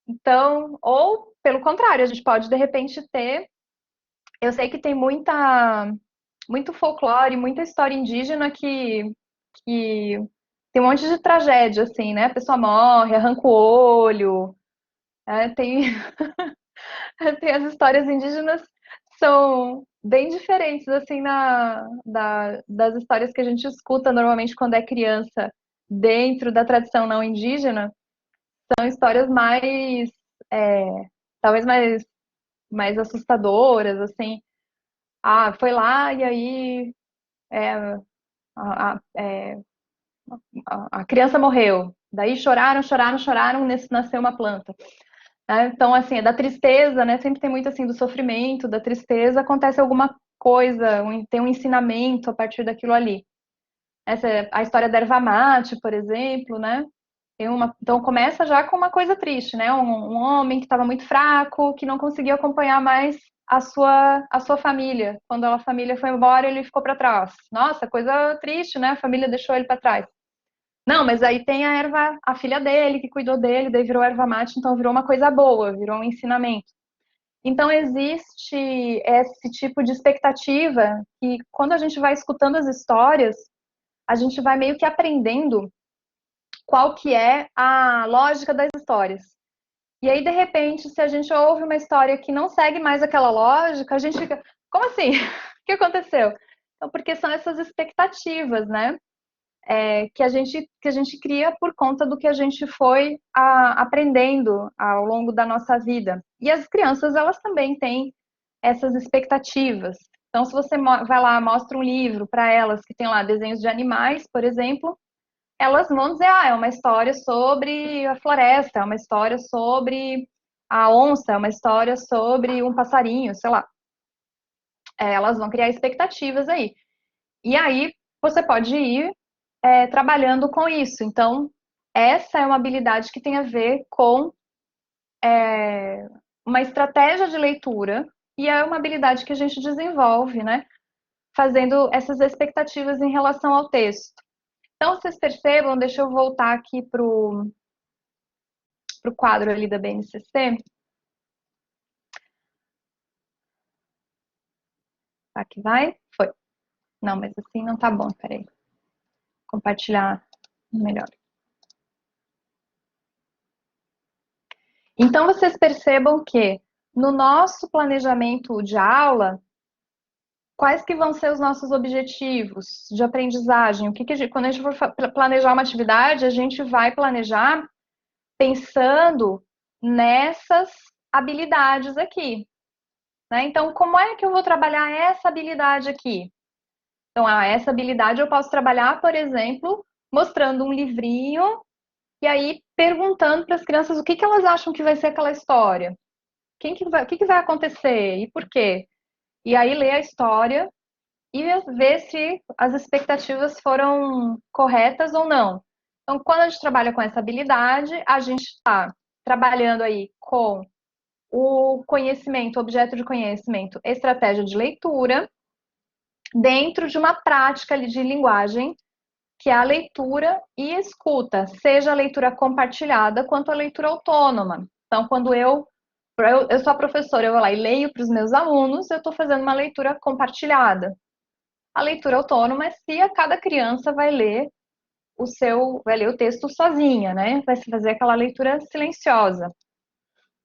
Então, ou pelo contrário, a gente pode de repente ter. Eu sei que tem muito folclore, muita história indígena que tem um monte de tragédia, assim, né? A pessoa morre, arranca o olho, tem, tem as histórias indígenas são bem diferentes, assim, das histórias que a gente escuta normalmente quando é criança dentro da tradição não indígena, são histórias é, talvez mais assustadoras, assim. Foi lá e aí é, a, a, é, a criança morreu. Daí choraram, choraram, choraram, nasceu uma planta. Então, assim, é da tristeza, né? Sempre tem muito assim do sofrimento, da tristeza, acontece alguma coisa, tem um ensinamento a partir daquilo ali. Essa é a história da erva mate, por exemplo, né? Então começa já com uma coisa triste, né? Um homem que estava muito fraco, que não conseguiu acompanhar mais a sua família. Quando a família foi embora, ele ficou para trás. Nossa, coisa triste, né? A família deixou ele para trás. Não, mas aí tem a filha dele, que cuidou dele, daí virou erva mate, então virou uma coisa boa, virou um ensinamento. Então existe esse tipo de expectativa que quando a gente vai escutando as histórias, a gente vai meio que aprendendo qual que é a lógica das histórias. E aí, de repente, se a gente ouve uma história que não segue mais aquela lógica, a gente fica, como assim? O que aconteceu? Então, porque são essas expectativas, né? Que a gente cria por conta do que a gente foi aprendendo ao longo da nossa vida. E as crianças, elas também têm essas expectativas. Então, se você vai lá, mostra um livro para elas que tem lá desenhos de animais, por exemplo, elas vão dizer, é uma história sobre a floresta, é uma história sobre a onça, é uma história sobre um passarinho, sei lá. Elas vão criar expectativas aí. E aí você pode ir trabalhando com isso. Então, essa é uma habilidade que tem a ver com uma estratégia de leitura e é uma habilidade que a gente desenvolve, né? Fazendo essas expectativas em relação ao texto. Então, vocês percebam, deixa eu voltar aqui para o quadro ali da BNCC. Aqui vai? Foi. Não, mas assim não tá bom, peraí. Compartilhar melhor. Então, vocês percebam que no nosso planejamento de aula, quais que vão ser os nossos objetivos de aprendizagem? Quando a gente for planejar uma atividade, a gente vai planejar pensando nessas habilidades aqui, né? Então, como é que eu vou trabalhar essa habilidade aqui? Então, essa habilidade eu posso trabalhar, por exemplo, mostrando um livrinho e aí perguntando para as crianças o que elas acham que vai ser aquela história. O que vai acontecer e por quê? E aí ler a história e ver se as expectativas foram corretas ou não. Então, quando a gente trabalha com essa habilidade, a gente está trabalhando aí com o conhecimento, objeto de conhecimento, estratégia de leitura, dentro de uma prática de linguagem, que é a leitura e escuta, seja a leitura compartilhada quanto a leitura autônoma. Então, quando eu sou a professora, eu vou lá e leio para os meus alunos, eu estou fazendo uma leitura compartilhada. A leitura autônoma é se a cada criança vai ler o texto sozinha, né? Vai se fazer aquela leitura silenciosa.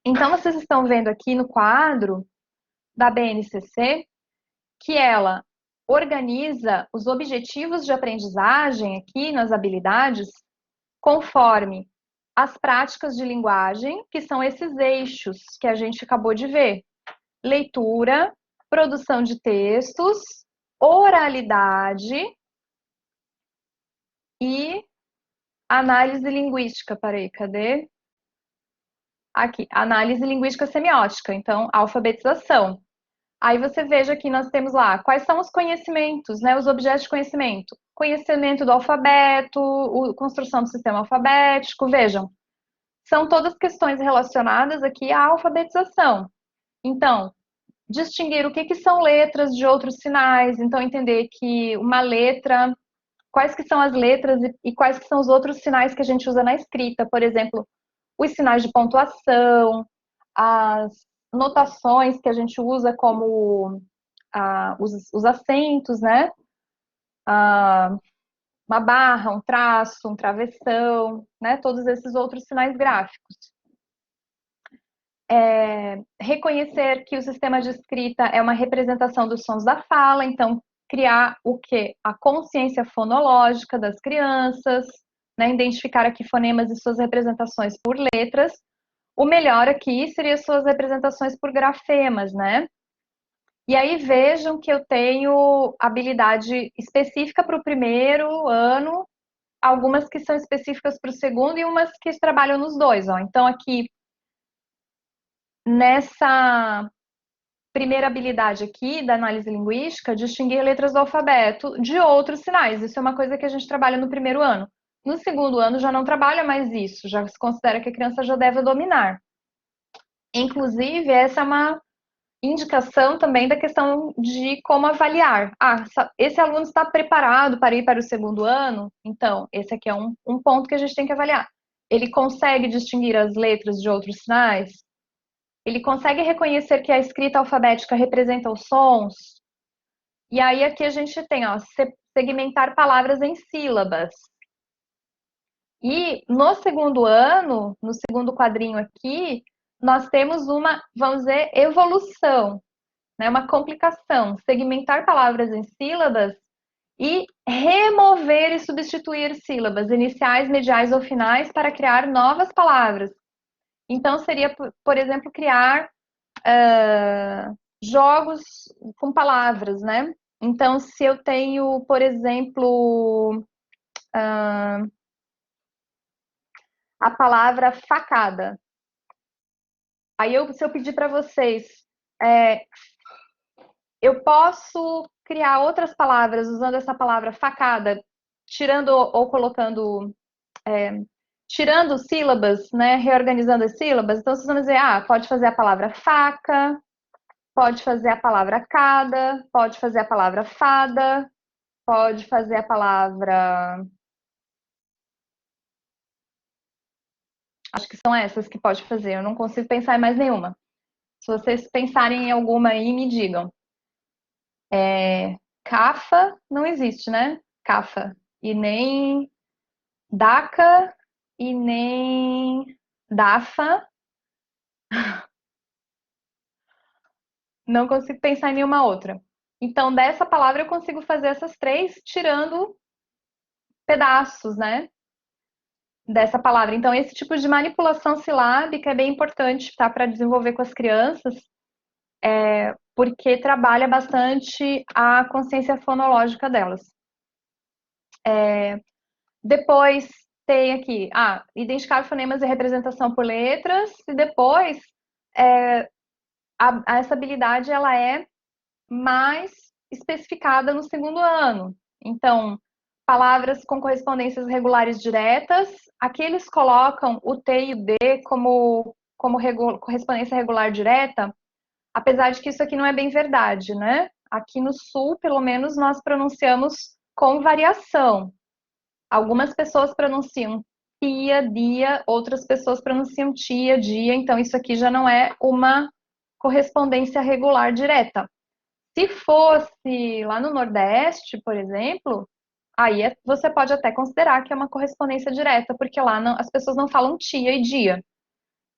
Então, vocês estão vendo aqui no quadro da BNCC que ela organiza os objetivos de aprendizagem aqui nas habilidades conforme as práticas de linguagem, que são esses eixos que a gente acabou de ver: leitura, produção de textos, oralidade e análise linguística. Peraí, cadê? Aqui, análise linguística semiótica, então, alfabetização. Aí você veja que nós temos lá quais são os conhecimentos, né, os objetos de conhecimento. Conhecimento do alfabeto, construção do sistema alfabético, vejam, são todas questões relacionadas aqui à alfabetização. Então, distinguir o que são letras de outros sinais, então entender que uma letra, quais que são as letras e quais que são os outros sinais que a gente usa na escrita, por exemplo, os sinais de pontuação, as notações que a gente usa como os acentos, né? Uma barra, um traço, um travessão, né? Todos esses outros sinais gráficos. Reconhecer que o sistema de escrita é uma representação dos sons da fala, então criar o que? A consciência fonológica das crianças, né? Identificar aqui fonemas e suas representações por letras. O melhor aqui seria suas representações por grafemas, né? E aí vejam que eu tenho habilidade específica para o primeiro ano, algumas que são específicas para o segundo e umas que trabalham nos dois, ó. Então aqui nessa primeira habilidade aqui da análise linguística, distinguir letras do alfabeto de outros sinais. Isso é uma coisa que a gente trabalha no primeiro ano. No segundo ano já não trabalha mais isso, já se considera que a criança já deve dominar. Inclusive, essa é uma indicação também da questão de como avaliar. Esse aluno está preparado para ir para o segundo ano? Então, esse aqui é um ponto que a gente tem que avaliar. Ele consegue distinguir as letras de outros sinais? Ele consegue reconhecer que a escrita alfabética representa os sons? E aí aqui a gente tem, ó, segmentar palavras em sílabas. E no segundo ano, no segundo quadrinho aqui, nós temos uma, vamos dizer, evolução, né? Uma complicação. Segmentar palavras em sílabas e remover e substituir sílabas iniciais, mediais ou finais para criar novas palavras. Então, seria, por exemplo, criar jogos com palavras, né? Então, se eu tenho, por exemplo, a palavra facada, aí se eu pedir para vocês, é, eu posso criar outras palavras usando essa palavra facada, tirando ou colocando, tirando sílabas, né? Reorganizando as sílabas. Então, vocês vão dizer, pode fazer a palavra faca, pode fazer a palavra cada, pode fazer a palavra fada, pode fazer a palavra Acho que são essas que pode fazer. Eu não consigo pensar em mais nenhuma. Se vocês pensarem em alguma aí, me digam. Cafa não existe, né? Cafa. E nem Daca e nem Dafa. Não consigo pensar em nenhuma outra. Então, dessa palavra eu consigo fazer essas três, tirando pedaços, né? Dessa palavra. Então, esse tipo de manipulação silábica é bem importante, tá? Para desenvolver com as crianças, porque trabalha bastante a consciência fonológica delas. Depois tem aqui, identificar fonemas e representação por letras, e depois essa habilidade ela é mais especificada no segundo ano. Então, palavras com correspondências regulares diretas, aqui eles colocam o T e o D como correspondência regular direta, apesar de que isso aqui não é bem verdade, né? Aqui no Sul, pelo menos, nós pronunciamos com variação. Algumas pessoas pronunciam tia, dia, outras pessoas pronunciam tia, dia, então isso aqui já não é uma correspondência regular direta. Se fosse lá no Nordeste, por exemplo, aí você pode até considerar que é uma correspondência direta, porque lá as pessoas não falam tia e dia,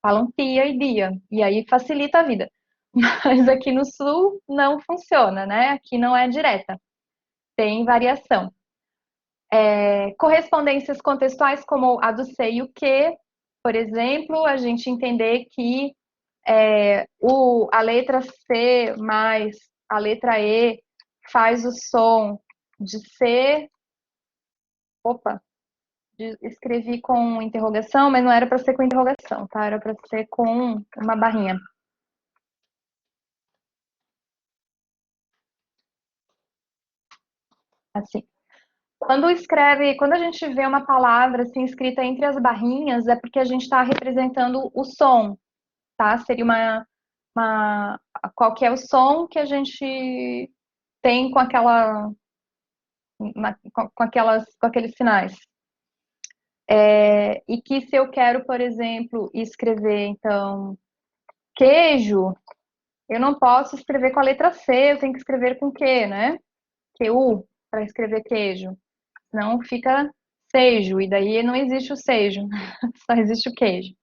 falam tia e dia, e aí facilita a vida. Mas aqui no Sul não funciona, né? Aqui não é direta, tem variação. Correspondências contextuais, como a do sei e o que, por exemplo, a gente entender que a letra C mais a letra E faz o som de C. Opa, escrevi com interrogação, mas não era para ser com interrogação, tá? Era para ser com uma barrinha. Assim. Quando a gente vê uma palavra assim escrita entre as barrinhas, é porque a gente está representando o som, tá? Seria uma qual que é o som que a gente tem com aqueles sinais. E que se eu quero, por exemplo, escrever, então, queijo, eu não posso escrever com a letra C, eu tenho que escrever com Q, né? QU, para escrever queijo. Senão fica sejo, e daí não existe o sejo, só existe o queijo.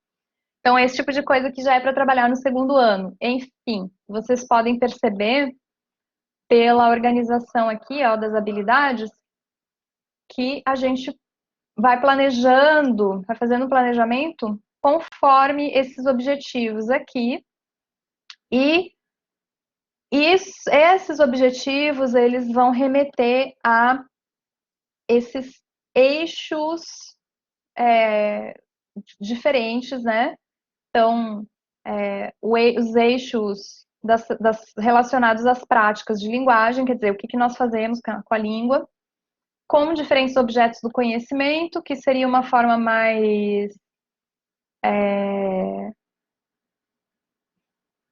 Então, esse tipo de coisa que já é para trabalhar no segundo ano. Enfim, vocês podem perceber pela organização aqui, ó, das habilidades, que a gente vai planejando, vai fazendo um planejamento conforme esses objetivos aqui. E esses objetivos, eles vão remeter a esses eixos diferentes, né? Então, os eixos relacionados às práticas de linguagem, quer dizer, o que, que nós fazemos com a língua, com diferentes objetos do conhecimento, que seria uma forma mais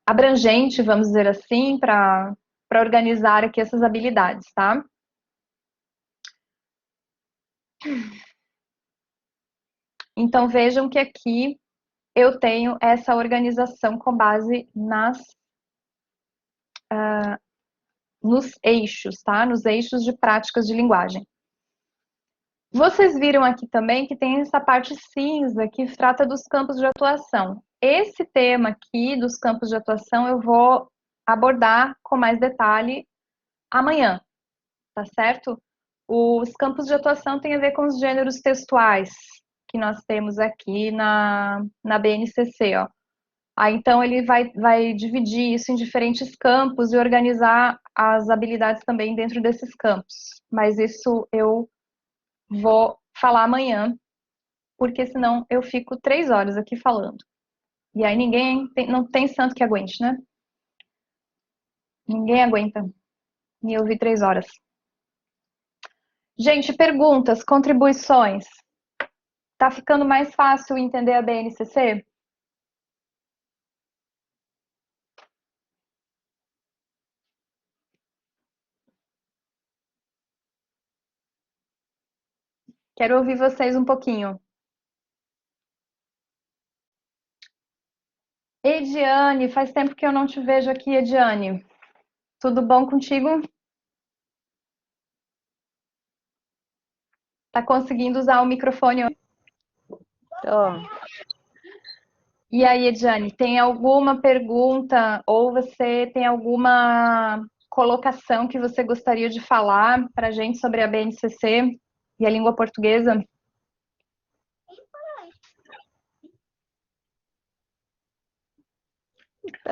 abrangente, vamos dizer assim, para organizar aqui essas habilidades, tá? Então vejam que aqui eu tenho essa organização com base nos eixos, tá? Nos eixos de práticas de linguagem. Vocês viram aqui também que tem essa parte cinza que trata dos campos de atuação. Esse tema aqui dos campos de atuação eu vou abordar com mais detalhe amanhã, tá certo? Os campos de atuação têm a ver com os gêneros textuais que nós temos aqui na BNCC, ó. Aí, então, ele vai dividir isso em diferentes campos e organizar as habilidades também dentro desses campos. Mas isso eu vou falar amanhã, porque senão eu fico 3 horas aqui falando. E aí não tem santo que aguente, né? Ninguém aguenta me ouvir 3 horas. Gente, perguntas, contribuições. Tá ficando mais fácil entender a BNCC? Quero ouvir vocês um pouquinho. Ediane, faz tempo que eu não te vejo aqui, Ediane. Tudo bom contigo? Tá conseguindo usar o microfone? Tô. E aí, Ediane, tem alguma pergunta ou você tem alguma colocação que você gostaria de falar para a gente sobre a BNCC e a língua portuguesa?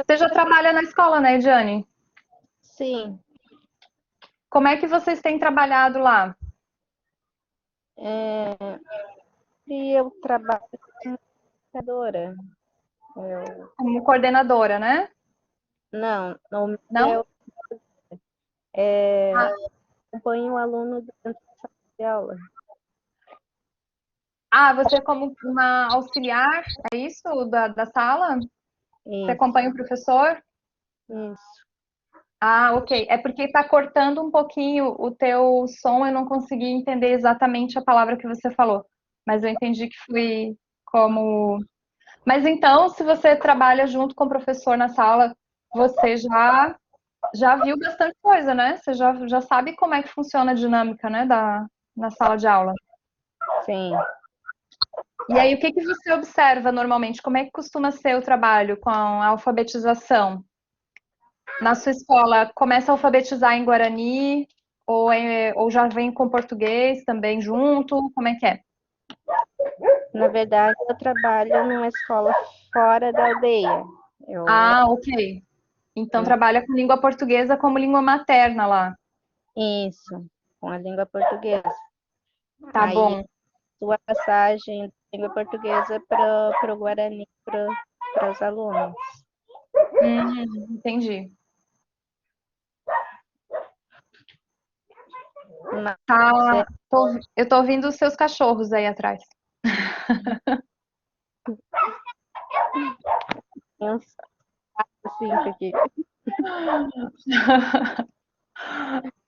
Você já trabalha na escola, né, Ediane? Sim, Como é que vocês têm trabalhado lá? e eu trabalho como educadora. Eu, Como coordenadora, né? não, no meu Não? é, Ah, acompanho o aluno dentro da sala de aula. você como uma auxiliar, é isso? Da sala? Você Isso, acompanha o professor? isso. Ah, ok. É porque está cortando um pouquinho o teu som, eu não consegui entender exatamente a palavra que você falou. Mas eu entendi que foi como. Mas então, se você trabalha junto com o professor na sala, você já viu bastante coisa, né? Você já sabe como é que funciona a dinâmica, né, na sala de aula. Sim. E aí, o que que você observa normalmente? Como é que costuma ser o trabalho com a alfabetização? Na sua escola, começa a alfabetizar em Guarani ou já vem com português também junto? Como é que é? Na verdade, eu trabalho numa escola fora da aldeia. Eu, Ah, ok. Então né, trabalha com língua portuguesa como língua materna lá. isso, com a língua portuguesa. Tá Aí, bom. sua passagem da língua portuguesa para o Guarani para os alunos. Entendi. Mas Tá, eu tô ouvindo os seus cachorros aí atrás. tem uns assim aqui.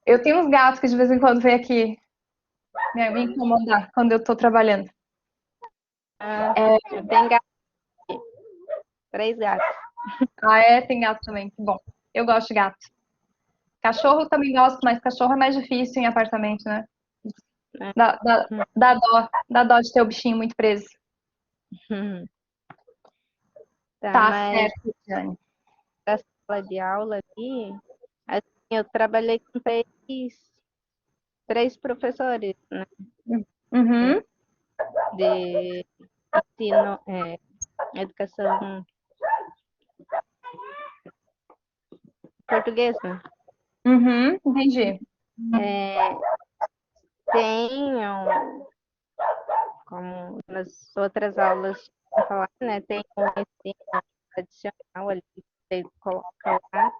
Eu tenho uns gatos que de vez em quando vêm aqui me incomodar quando eu tô trabalhando. Ah, eu tenho gato, 3 gatos. Ah, é? Tem gato também. Que bom. Eu gosto de gato. Cachorro também gosto, mas cachorro é mais difícil em apartamento, né? Né? Dá dó de ter o bichinho muito preso. Tá, Tá mas certo, Jane. a sala de aula ali, assim, eu trabalhei com três professores, né, Uhum, de ensino, educação portuguesa. entendi. É, tenho, como nas outras aulas eu falar, né, tem um ensino tradicional ali, que você coloca lá,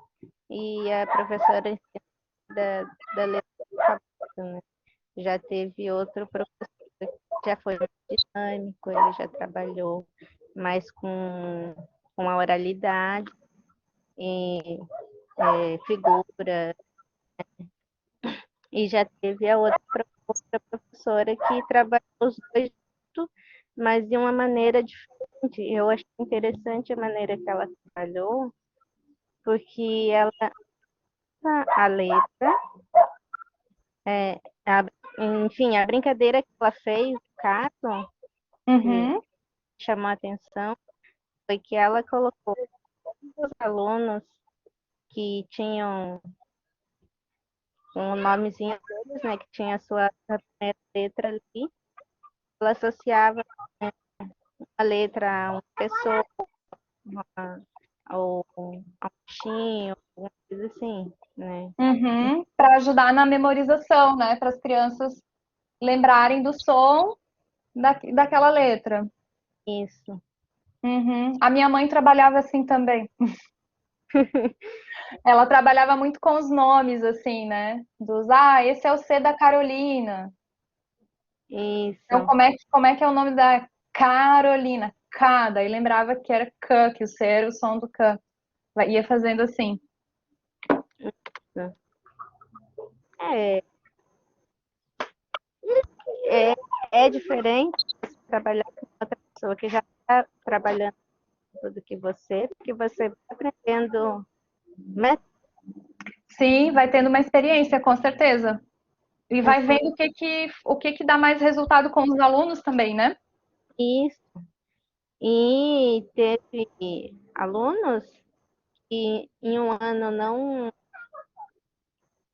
e a professora ensina da letra do alfabeto, né? Já teve outro professor que já foi mais dinâmico, ele já trabalhou mais com a oralidade e figura, e já teve a outra professora que trabalhou os dois juntos, mas de uma maneira diferente. Eu achei interessante a maneira que ela trabalhou, porque ela a letra, é, a, enfim, a brincadeira que ela fez, no caso, que Uhum, chamou a atenção, foi que ela colocou os alunos que tinham um nomezinho deles, né, que tinha a sua primeira letra ali, ela associava a letra a uma pessoa, ou a um bichinho, alguma coisa assim, né? Para ajudar na memorização, né? Para as crianças lembrarem do som daquela letra. Isso. Uhum. A minha mãe trabalhava assim também. Ela trabalhava muito com os nomes, assim, né? Esse é o C da Carolina. Então, Isso. como é que é o nome da Carolina? K, daí lembrava que era K, que o C era o som do K. Ia fazendo assim. É, é, é diferente trabalhar com outra pessoa que já está trabalhando do que você, porque você vai aprendendo, né? Sim, vai tendo uma experiência, com certeza. E vai Uhum. vendo o que que dá mais resultado com os alunos também, né? Isso. E teve alunos que em um ano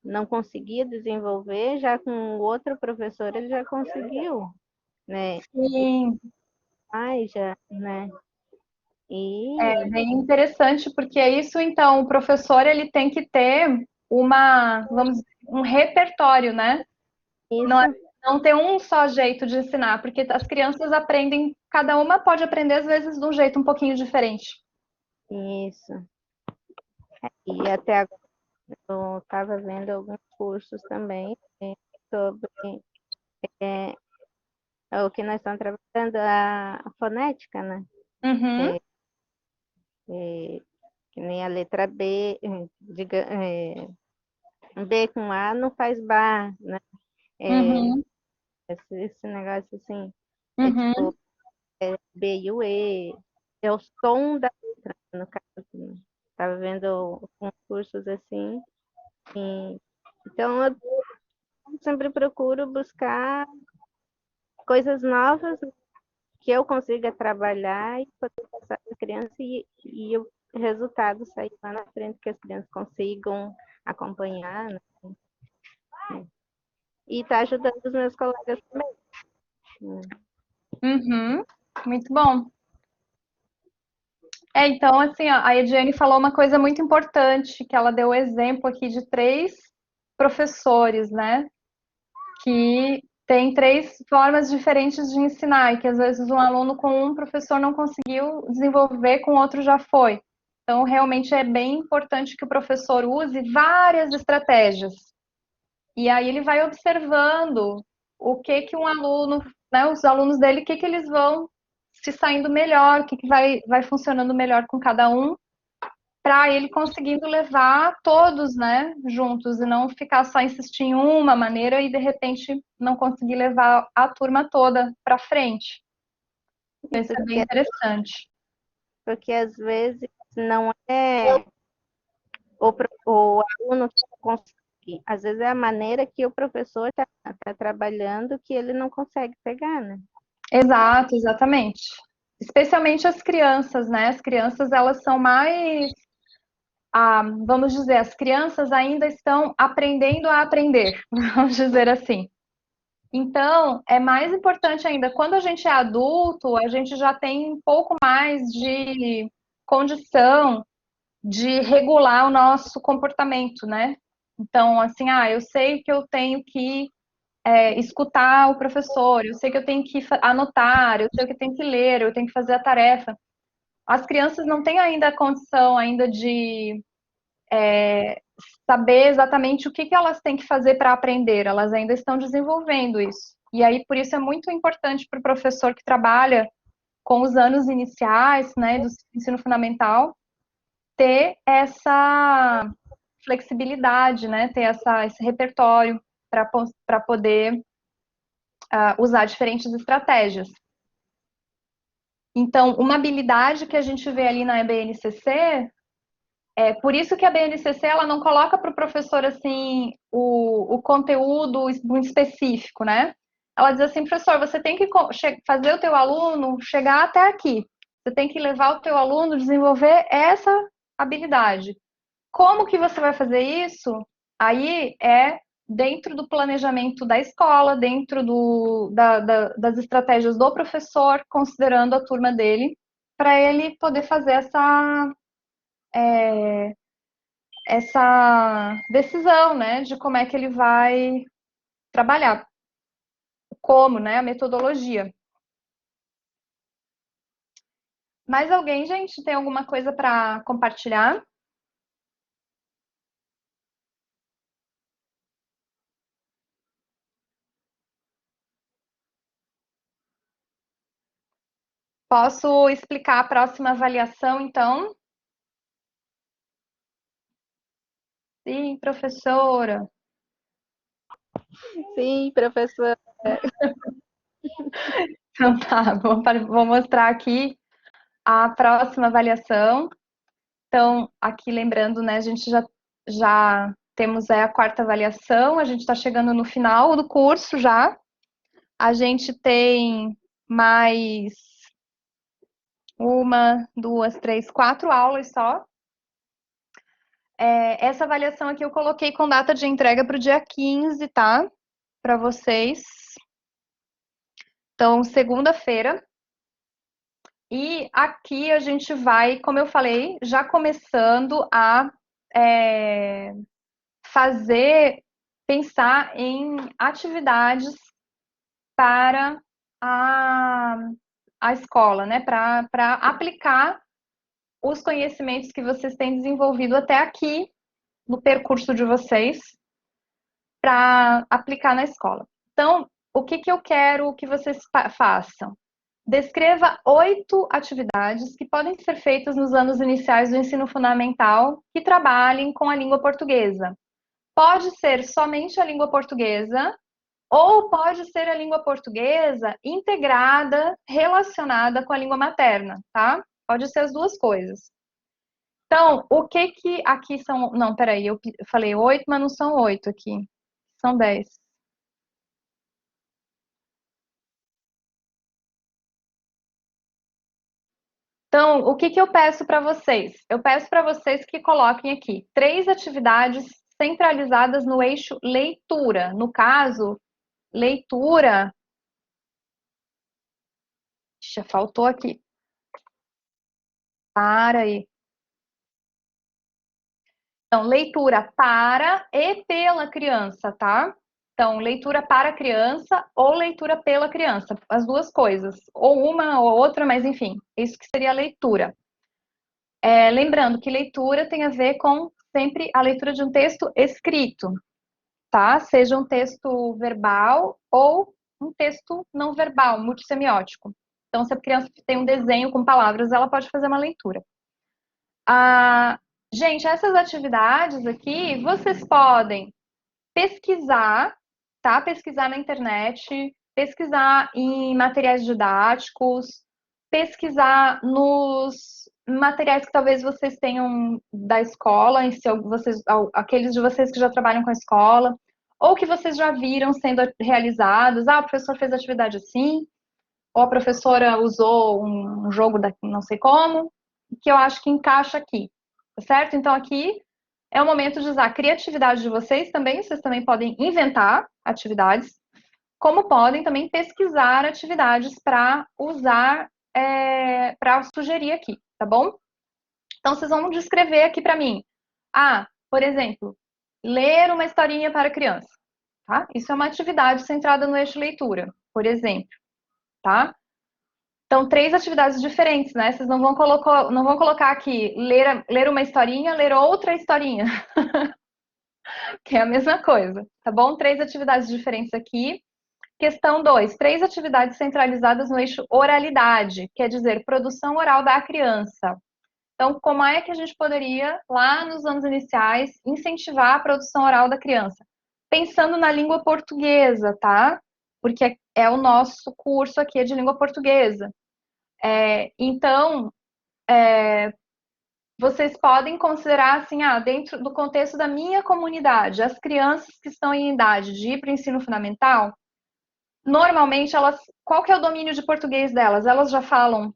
não conseguia desenvolver, já com outro professor ele já conseguiu, né? Sim, Ai, já, né? é E bem interessante, porque é isso, então, o professor ele tem que ter vamos dizer, um repertório, né? Não, isso, não ter um só jeito de ensinar, porque as crianças aprendem, cada uma pode aprender às vezes de um jeito um pouquinho diferente. isso. E até agora eu estava vendo alguns cursos também, sobre é, o que nós estamos trabalhando, a fonética, né? Uhum, É, é, que nem a letra B, diga, B com A não faz bar, né? É, uhum, esse negócio assim, é uhum. tipo B e o E, é o som da letra, no caso. Né? Estava vendo alguns cursos assim. E, então eu sempre procuro buscar coisas novas que eu consiga trabalhar e poder passar para a criança e o resultado sair lá na frente, que as crianças consigam acompanhar, né? E tá ajudando os meus colegas também. Né? Uhum, muito bom. É, então, assim, ó, a Ediane falou uma coisa muito importante, que ela deu o exemplo aqui de três professores, né? Que tem três formas diferentes de ensinar, e que às vezes um aluno com um professor não conseguiu desenvolver, com outro já foi. Então, realmente é bem importante que o professor use várias estratégias. E aí ele vai observando o que que um aluno, né, os alunos dele, o que que eles vão se saindo melhor, o que que vai funcionando melhor com cada um, para ele conseguindo levar todos, né, juntos e não ficar só insistir em uma maneira e de repente não conseguir levar a turma toda para frente. E Isso é bem interessante. porque às vezes não é o aluno que não consegue, às vezes é a maneira que o professor tá trabalhando que ele não consegue pegar, né? Exato, exatamente. Especialmente as crianças, né? As crianças, elas são mais, vamos dizer, as crianças ainda estão aprendendo a aprender, vamos dizer assim. Então, é mais importante ainda, quando a gente é adulto, a gente já tem um pouco mais de condição de regular o nosso comportamento, né? Então, assim, eu sei que eu tenho que escutar o professor, eu sei que eu tenho que anotar, eu sei que eu tenho que ler, eu tenho que fazer a tarefa. As crianças não têm ainda a condição ainda de saber exatamente o que que elas têm que fazer para aprender, elas ainda estão desenvolvendo isso. E aí, por isso é muito importante para o professor que trabalha com os anos iniciais, né, do ensino fundamental, ter essa flexibilidade, né, ter esse repertório para poder usar diferentes estratégias. Então, uma habilidade que a gente vê ali na BNCC, por isso que a BNCC ela não coloca para o professor assim o conteúdo muito específico, né? Ela diz assim, professor, você tem que fazer o teu aluno chegar até aqui. Você tem que levar o teu aluno a desenvolver essa habilidade. Como que você vai fazer isso? Aí é dentro do planejamento da escola, dentro das estratégias do professor, considerando a turma dele, para ele poder fazer essa decisão, né, de como é que ele vai trabalhar, como, né, a metodologia. Mais alguém, gente, tem alguma coisa para compartilhar? Posso explicar a próxima avaliação, então? Sim, professora. Sim, professor. Então tá, vou mostrar aqui a próxima avaliação. Então, aqui lembrando, né, a gente já temos a quarta avaliação, a gente está chegando no final do curso já. A gente tem mais uma, duas, três, quatro aulas só. Essa avaliação aqui eu coloquei com data de entrega para o dia 15, tá? Para vocês. Então, segunda-feira. E aqui a gente vai, como eu falei, já começando a pensar em atividades para a escola, né? Para aplicar os conhecimentos que vocês têm desenvolvido até aqui no percurso de vocês para aplicar na escola. Então, o que eu quero que vocês façam? Descreva 8 atividades que podem ser feitas nos anos iniciais do ensino fundamental que trabalhem com a língua portuguesa. Pode ser somente a língua portuguesa ou pode ser a língua portuguesa integrada, relacionada com a língua materna, tá? Pode ser as duas coisas. Então, o que aqui são... Não, peraí, eu falei 8, mas não são 8 aqui. São 10. Então, o que eu peço para vocês? Eu peço para vocês que coloquem aqui 3 atividades centralizadas no eixo leitura. No caso, leitura... Ixi, faltou aqui. Para aí. Então, leitura para e pela criança, tá? Então, leitura para a criança ou leitura pela criança, as duas coisas. Ou uma ou outra, mas enfim, isso que seria a leitura. Lembrando que leitura tem a ver com sempre a leitura de um texto escrito, tá? Seja um texto verbal ou um texto não verbal, multissemiótico. Então, se a criança tem um desenho com palavras, ela pode fazer uma leitura. Gente, essas atividades aqui, vocês podem pesquisar, tá? Pesquisar na internet, pesquisar em materiais didáticos, pesquisar nos materiais que talvez vocês tenham da escola, se aqueles de vocês que já trabalham com a escola, ou que vocês já viram sendo realizados. O professor fez atividade assim, ou a professora usou um jogo da não sei como, que eu acho que encaixa aqui, tá certo? Então aqui é o momento de usar a criatividade de vocês também podem inventar atividades, como podem também pesquisar atividades para usar, para sugerir aqui, tá bom? Então vocês vão descrever aqui para mim. Por exemplo, ler uma historinha para criança, tá? Isso é uma atividade centrada no eixo leitura, por exemplo, tá? Então, 3 atividades diferentes, né? Vocês não vão colocar aqui ler uma historinha, ler outra historinha. Que é a mesma coisa, tá bom? 3 atividades diferentes aqui. Questão 2, 3 atividades centralizadas no eixo oralidade, quer dizer, produção oral da criança. Então, como é que a gente poderia, lá nos anos iniciais, incentivar a produção oral da criança? Pensando na língua portuguesa, tá? Porque é o nosso curso aqui é de língua portuguesa. Então, vocês podem considerar assim, dentro do contexto da minha comunidade, as crianças que estão em idade de ir para o ensino fundamental, normalmente qual que é o domínio de português delas? Elas já falam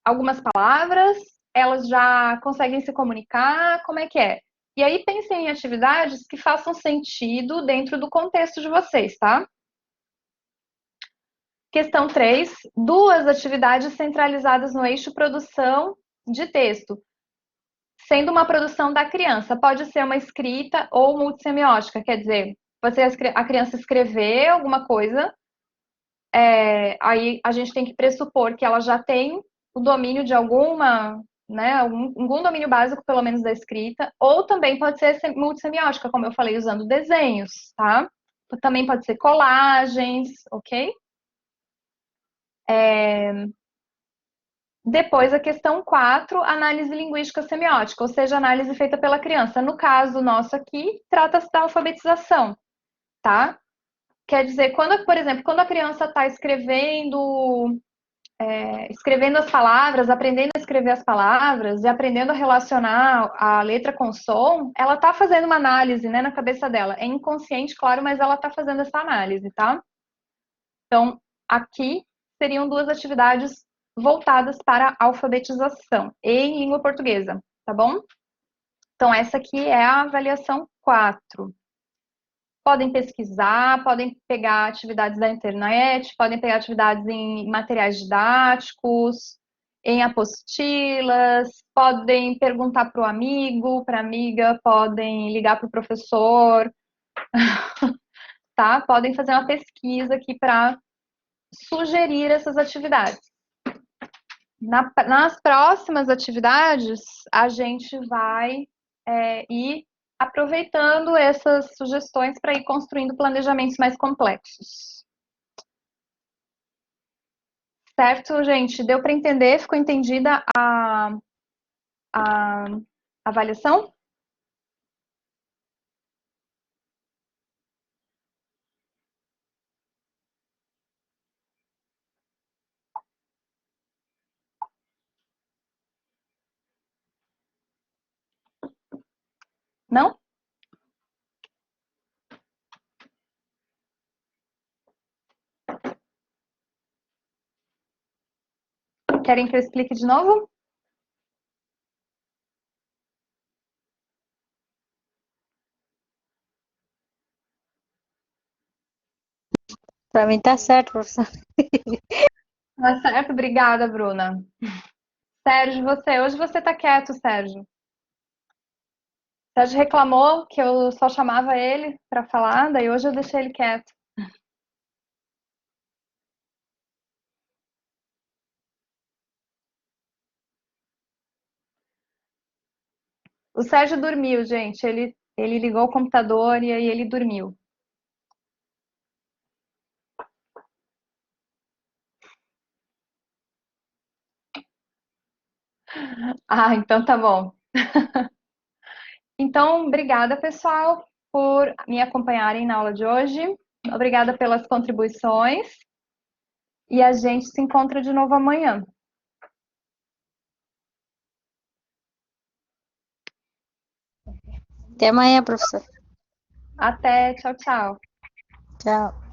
algumas palavras, elas já conseguem se comunicar, como é que é? E aí pensem em atividades que façam sentido dentro do contexto de vocês, tá? Questão 3, 2 atividades centralizadas no eixo produção de texto. Sendo uma produção da criança, pode ser uma escrita ou multissemiótica, quer dizer, a criança escrever alguma coisa, aí a gente tem que pressupor que ela já tem o domínio de algum domínio básico, pelo menos, da escrita, ou também pode ser multissemiótica, como eu falei, usando desenhos, tá? Também pode ser colagens, ok? Depois, a questão 4, análise linguística semiótica, ou seja, análise feita pela criança. No caso nosso aqui, trata-se da alfabetização, tá? Quer dizer, por exemplo, quando a criança está escrevendo escrevendo as palavras, aprendendo a escrever as palavras e aprendendo a relacionar a letra com o som, ela está fazendo uma análise, né, na cabeça dela. É inconsciente, claro, mas ela está fazendo essa análise, tá? Então, aqui seriam duas atividades voltadas para a alfabetização em língua portuguesa, tá bom? Então, essa aqui é a avaliação 4. Podem pesquisar, podem pegar atividades da internet, podem pegar atividades em materiais didáticos, em apostilas, podem perguntar para o amigo, para a amiga, podem ligar para o professor, tá? Podem fazer uma pesquisa aqui para sugerir essas atividades. Nas próximas atividades, a gente vai ir aproveitando essas sugestões para ir construindo planejamentos mais complexos. Certo, gente? Deu para entender? Ficou entendida a avaliação? Não? Querem que eu explique de novo? Para mim tá certo, professor. Tá certo, obrigada, Bruna. Sérgio, hoje você tá quieto, Sérgio. Sérgio reclamou que eu só chamava ele para falar, daí hoje eu deixei ele quieto. O Sérgio dormiu, gente. Ele ligou o computador e aí ele dormiu. Ah, então tá bom. Então, obrigada, pessoal, por me acompanharem na aula de hoje. Obrigada pelas contribuições. E a gente se encontra de novo amanhã. Até amanhã, professor. Até, tchau, tchau. Tchau.